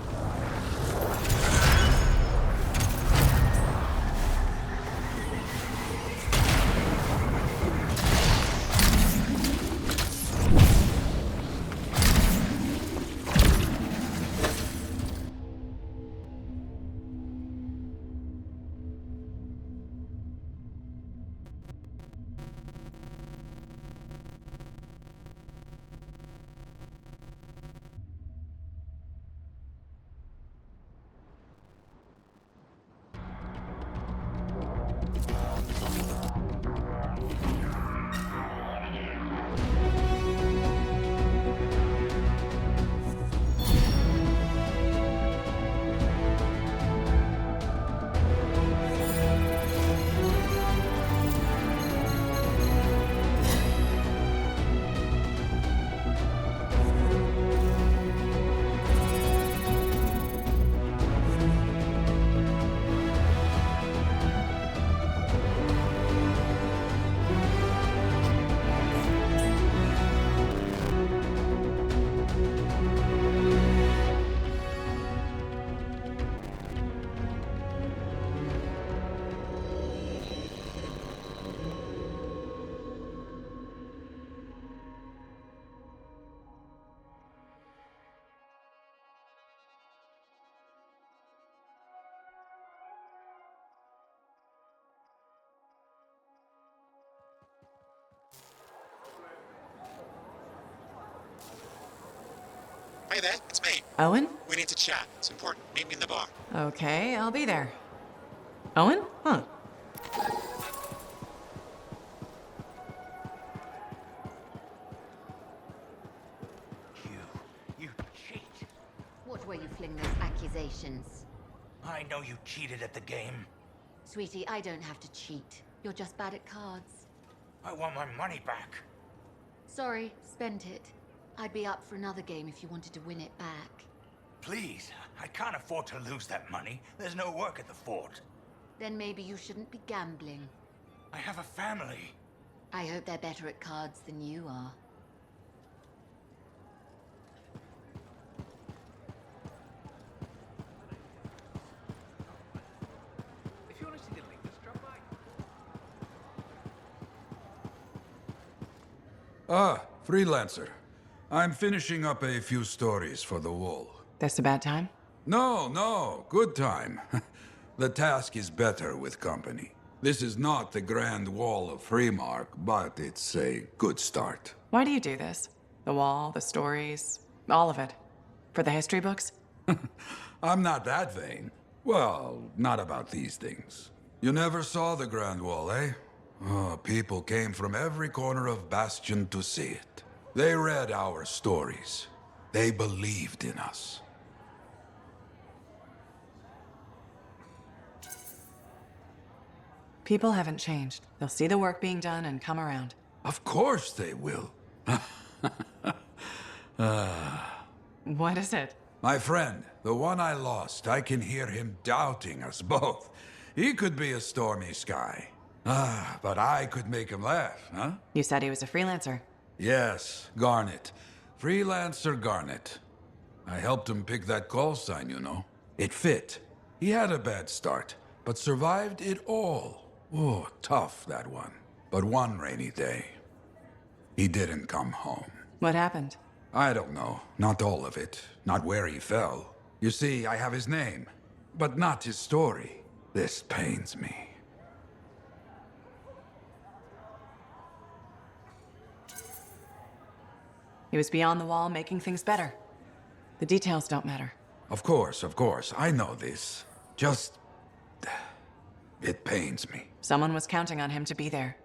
Hi there, it's me. Owen? We need to chat. It's important. Meet me in the bar. Okay, I'll be there. Owen? Huh. You cheat. Watch where you fling those accusations. I know you cheated at the game. Sweetie, I don't have to cheat. You're just bad at cards. I want my money back. Sorry, spent it. I'd be up for another game if you wanted to win it back. Please, I can't afford to lose that money. There's no work at the fort. Then maybe you shouldn't be gambling. I have a family. I hope they're better at cards than you are. If you want to see the link, just drop by. Ah, freelancer. I'm finishing up a few stories for the wall. This a bad time? No, good time. The task is better with company. This is not the Grand Wall of Freemark, but it's a good start. Why do you do this? The wall, the stories, all of it. For the history books? I'm not that vain. Well, not about these things. You never saw the Grand Wall, eh? Oh, people came from every corner of Bastion to see it. They read our stories. They believed in us. People haven't changed. They'll see the work being done and come around. Of course they will. What is it? My friend, the one I lost, I can hear him doubting us both. He could be a stormy sky. But I could make him laugh, huh? You said he was a freelancer. Yes, Garnet. Freelancer Garnet. I helped him pick that call sign, you know. It fit. He had a bad start, but survived it all. Oh, tough, that one. But one rainy day, he didn't come home. What happened? I don't know. Not all of it. Not where he fell. You see, I have his name, but not his story. This pains me. He was beyond the wall, making things better. The details don't matter. Of course. I know this. Just... it pains me. Someone was counting on him to be there.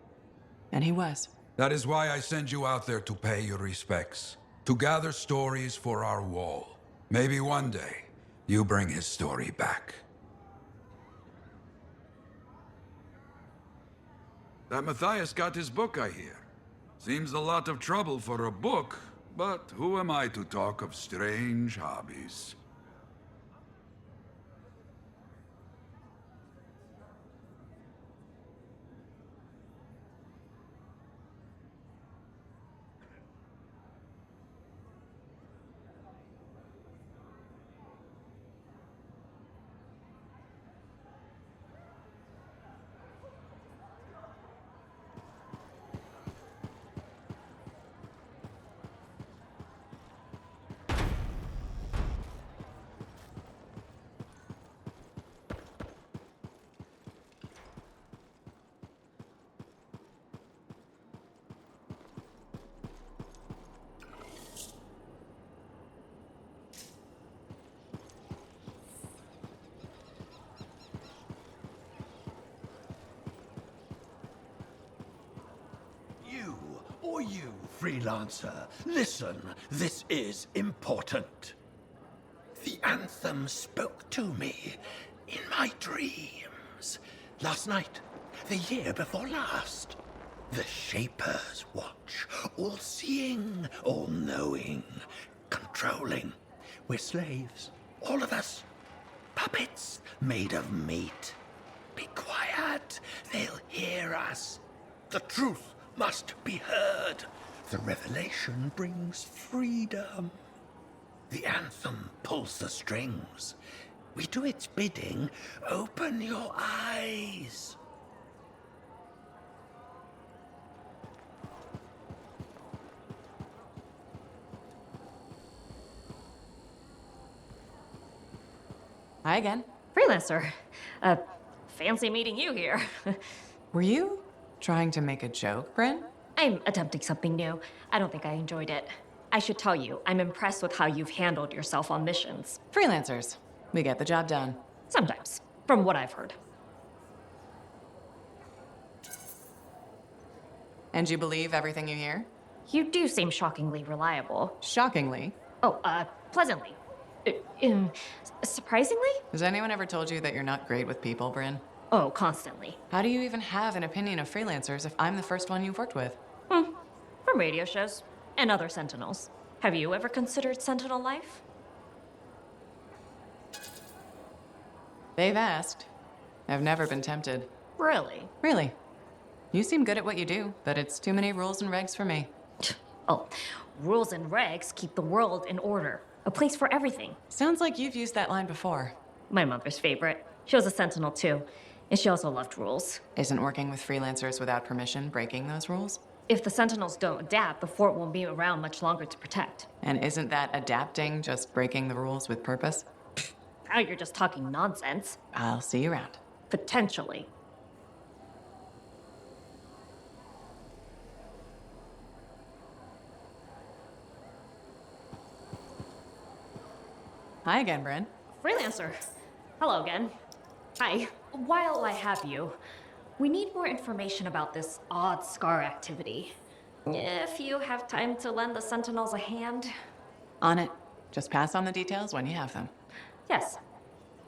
And he was. That is why I send you out there to pay your respects. To gather stories for our wall. Maybe one day, you bring his story back. That Matthias got his book, I hear. Seems a lot of trouble for a book, but who am I to talk of strange hobbies? You, freelancer, listen, this is important. The Anthem spoke to me in my dreams. Last night, the year before last. The Shaper's watch, all-seeing, all-knowing, controlling. We're slaves, all of us. Puppets made of meat. Be quiet, they'll hear us. The truth must be heard. The revelation brings freedom. The Anthem pulls the strings. We do its bidding. Open your eyes. Hi again. Freelancer. Fancy meeting you here. Were you trying to make a joke, Bryn? I'm attempting something new. I don't think I enjoyed it. I should tell you, I'm impressed with how you've handled yourself on missions. Freelancers. We get the job done. Sometimes, from what I've heard. And you believe everything you hear? You do seem shockingly reliable. Shockingly? Oh, pleasantly. Surprisingly? Has anyone ever told you that you're not great with people, Bryn? Oh, constantly. How do you even have an opinion of freelancers if I'm the first one you've worked with? From radio shows and other Sentinels. Have you ever considered Sentinel life? They've asked. I've never been tempted. Really? Really. You seem good at what you do, but it's too many rules and regs for me. Oh, rules and regs keep the world in order. A place for everything. Sounds like you've used that line before. My mother's favorite. She was a Sentinel too, and she also loved rules. Isn't working with freelancers without permission breaking those rules? If the Sentinels don't adapt, the fort won't be around much longer to protect. And isn't that adapting just breaking the rules with purpose? Now you're just talking nonsense. I'll see you around. Potentially. Hi again, Bryn. Freelancer. Hello again. Hi. While I have you, we need more information about this odd scar activity. If you have time to lend the Sentinels a hand. On it. Just pass on the details when you have them. Yes,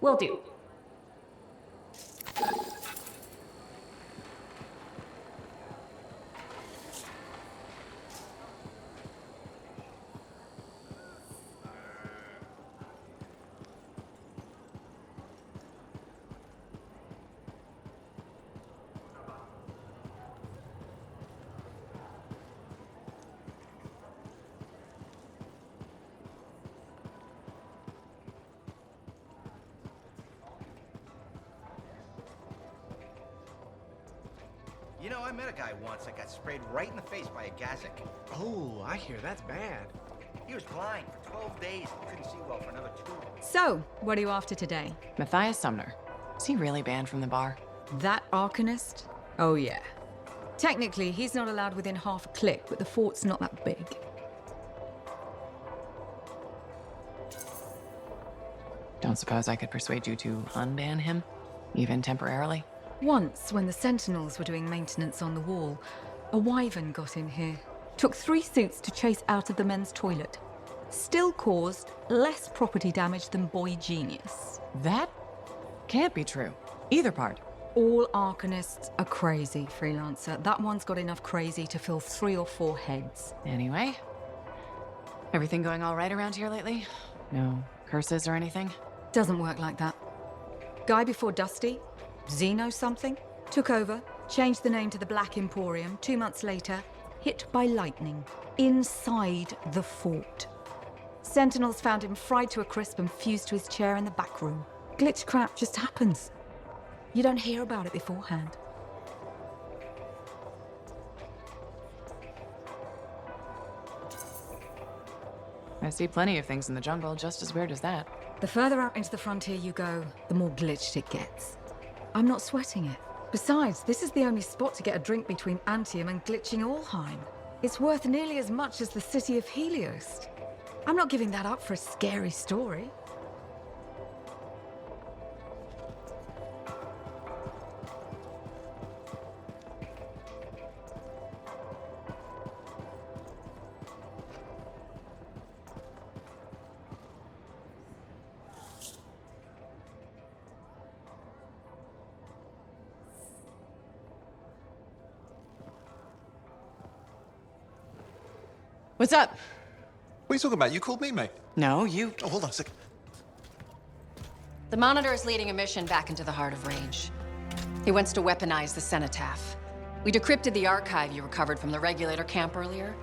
will do. You know, I met a guy once that got sprayed right in the face by a Gazik. Oh, I hear that's bad. He was blind for 12 days and couldn't see well for another 2. So, what are you after today? Matthias Sumner. Is he really banned from the bar? That Arcanist? Oh yeah. Technically, he's not allowed within half a click, but the fort's not that big. Don't suppose I could persuade you to unban him? Even temporarily? Once, when the Sentinels were doing maintenance on the wall, a wyvern got in here. Took 3 suits to chase out of the men's toilet. Still caused less property damage than Boy Genius. That can't be true. Either part. All Arcanists are crazy, Freelancer. That one's got enough crazy to fill 3 or 4 heads. Anyway, everything going all right around here lately? No curses or anything? Doesn't work like that. Guy before Dusty, Xeno something, took over, changed the name to the Black Emporium. 2 months later, hit by lightning inside the fort. Sentinels found him fried to a crisp and fused to his chair in the back room. Glitch crap just happens. You don't hear about it beforehand. I see plenty of things in the jungle just as weird as that. The further out into the frontier you go, the more glitched it gets. I'm not sweating it. Besides, this is the only spot to get a drink between Anthem and glitching Allheim. It's worth nearly as much as the city of Helios. I'm not giving that up for a scary story. What's up? What are you talking about? You called me, mate. No, you... Oh, hold on a second. The Monitor is leading a mission back into the heart of Rage. He wants to weaponize the Cenotaph. We decrypted the archive you recovered from the Regulator camp earlier,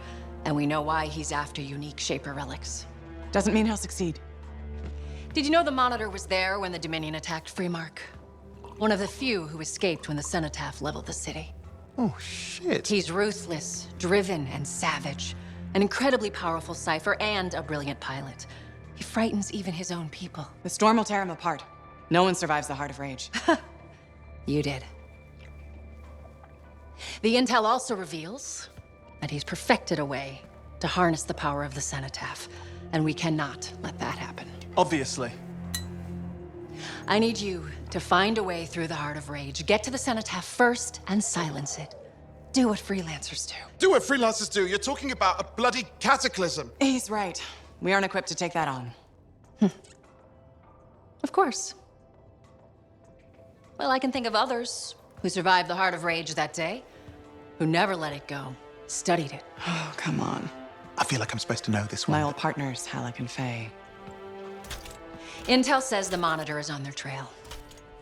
and we know why he's after unique Shaper relics. Doesn't mean he'll succeed. Did you know the Monitor was there when the Dominion attacked Freemark? One of the few who escaped when the Cenotaph leveled the city. Oh, shit. He's ruthless, driven, and savage. An incredibly powerful cipher and a brilliant pilot. He frightens even his own people. The storm will tear him apart. No one survives the Heart of Rage. You did. The intel also reveals that he's perfected a way to harness the power of the cenotaph, and we cannot let that happen. Obviously. I need you to find a way through the Heart of Rage, get to the cenotaph first, and silence it. Do what freelancers do. Do what freelancers do? You're talking about a bloody cataclysm. He's right. We aren't equipped to take that on. Of course. Well, I can think of others who survived the Heart of Rage that day, who never let it go, studied it. Oh, come on. I feel like I'm supposed to know this one. My old partners, Halleck and Faye. Intel says the Monitor is on their trail.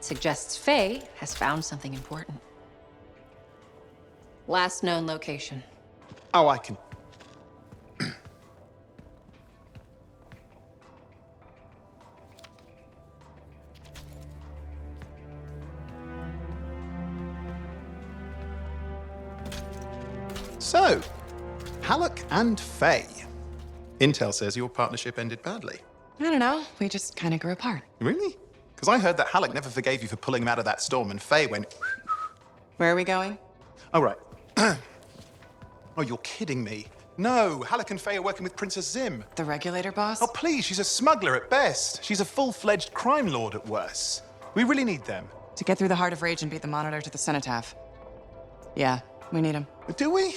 Suggests Faye has found something important. Last known location. Oh, I can. So, Halleck and Faye. Intel says your partnership ended badly. I don't know. We just kind of grew apart. Really? Because I heard that Halleck never forgave you for pulling him out of that storm, and Faye went... Where are we going? Oh, right. Oh, you're kidding me. No, Halleck and Faye are working with Princess Zim. The regulator boss? Oh, please, she's a smuggler at best. She's a full-fledged crime lord at worst. We really need them. To get through the Heart of Rage and beat the Monitor to the cenotaph. Yeah, we need him. Do we?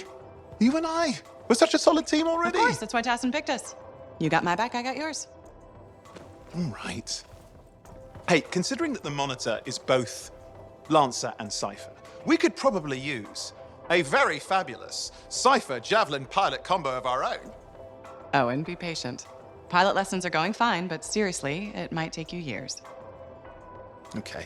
You and I? We're such a solid team already. Of course, that's why Tassin picked us. You got my back, I got yours. All right. Hey, considering that the Monitor is both Lancer and Cypher, we could probably use a very fabulous Cypher Javelin pilot combo of our own. Oh, and be patient. Pilot lessons are going fine, but seriously, it might take you years. Okay.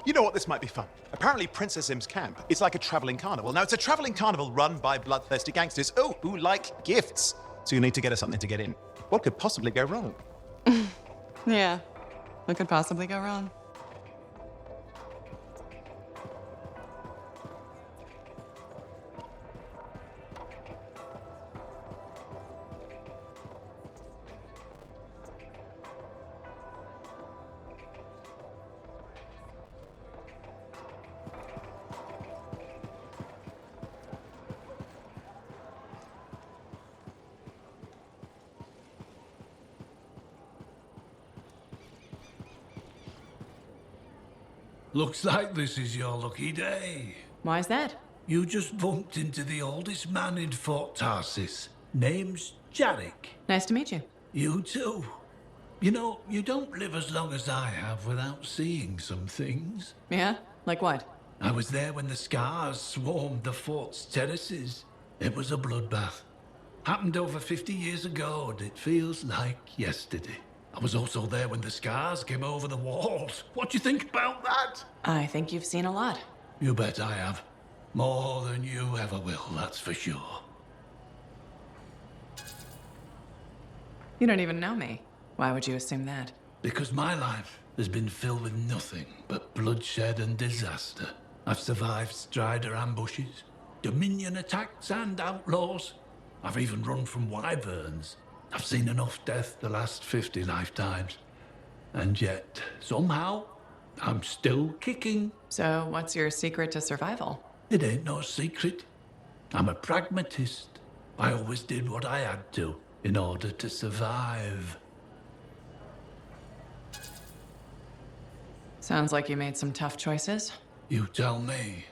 You know what? This might be fun. Apparently, Princess Zim's camp is like a traveling carnival. Now, it's a traveling carnival run by bloodthirsty gangsters, who like gifts. So you need to get us something to get in. What could possibly go wrong? Yeah, what could possibly go wrong? Looks like this is your lucky day. Why is that? You just bumped into the oldest man in Fort Tarsis. Name's Jarek. Nice to meet you. You too. You know, you don't live as long as I have without seeing some things. Yeah? Like what? I was there when the scars swarmed the fort's terraces. It was a bloodbath. Happened over 50 years ago, and it feels like yesterday. I was also there when the scars came over the walls. What do you think about that? I think you've seen a lot. You bet I have. More than you ever will, that's for sure. You don't even know me. Why would you assume that? Because my life has been filled with nothing but bloodshed and disaster. I've survived Strider ambushes, Dominion attacks and outlaws. I've even run from wyverns. I've seen enough death the last 50 lifetimes. And yet, somehow, I'm still kicking. So, what's your secret to survival? It ain't no secret. I'm a pragmatist. I always did what I had to in order to survive. Sounds like you made some tough choices. You tell me.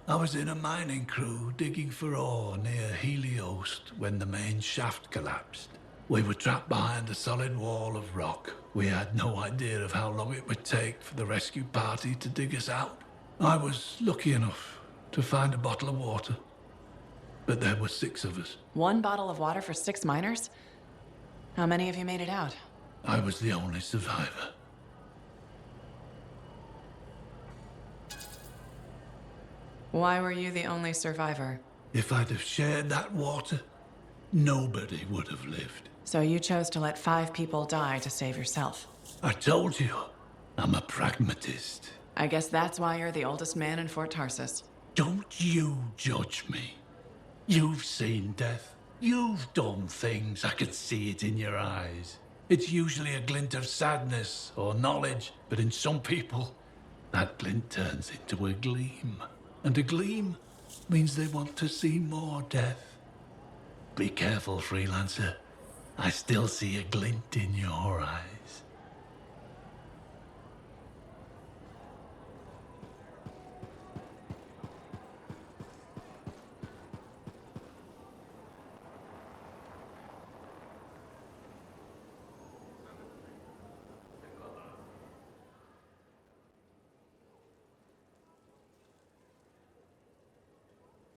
I was in a mining crew digging for ore near Heliost when the main shaft collapsed. We were trapped behind a solid wall of rock. We had no idea of how long it would take for the rescue party to dig us out. I was lucky enough to find a bottle of water. But there were 6 of us. 1 bottle of water for 6 miners? How many of you made it out? I was the only survivor. Why were you the only survivor? If I'd have shared that water, nobody would have lived. So you chose to let 5 people die to save yourself. I told you, I'm a pragmatist. I guess that's why you're the oldest man in Fort Tarsis. Don't you judge me. You've seen death. You've done things. I can see it in your eyes. It's usually a glint of sadness or knowledge, but in some people, that glint turns into a gleam. And a gleam means they want to see more death. Be careful, freelancer. I still see a glint in your eyes.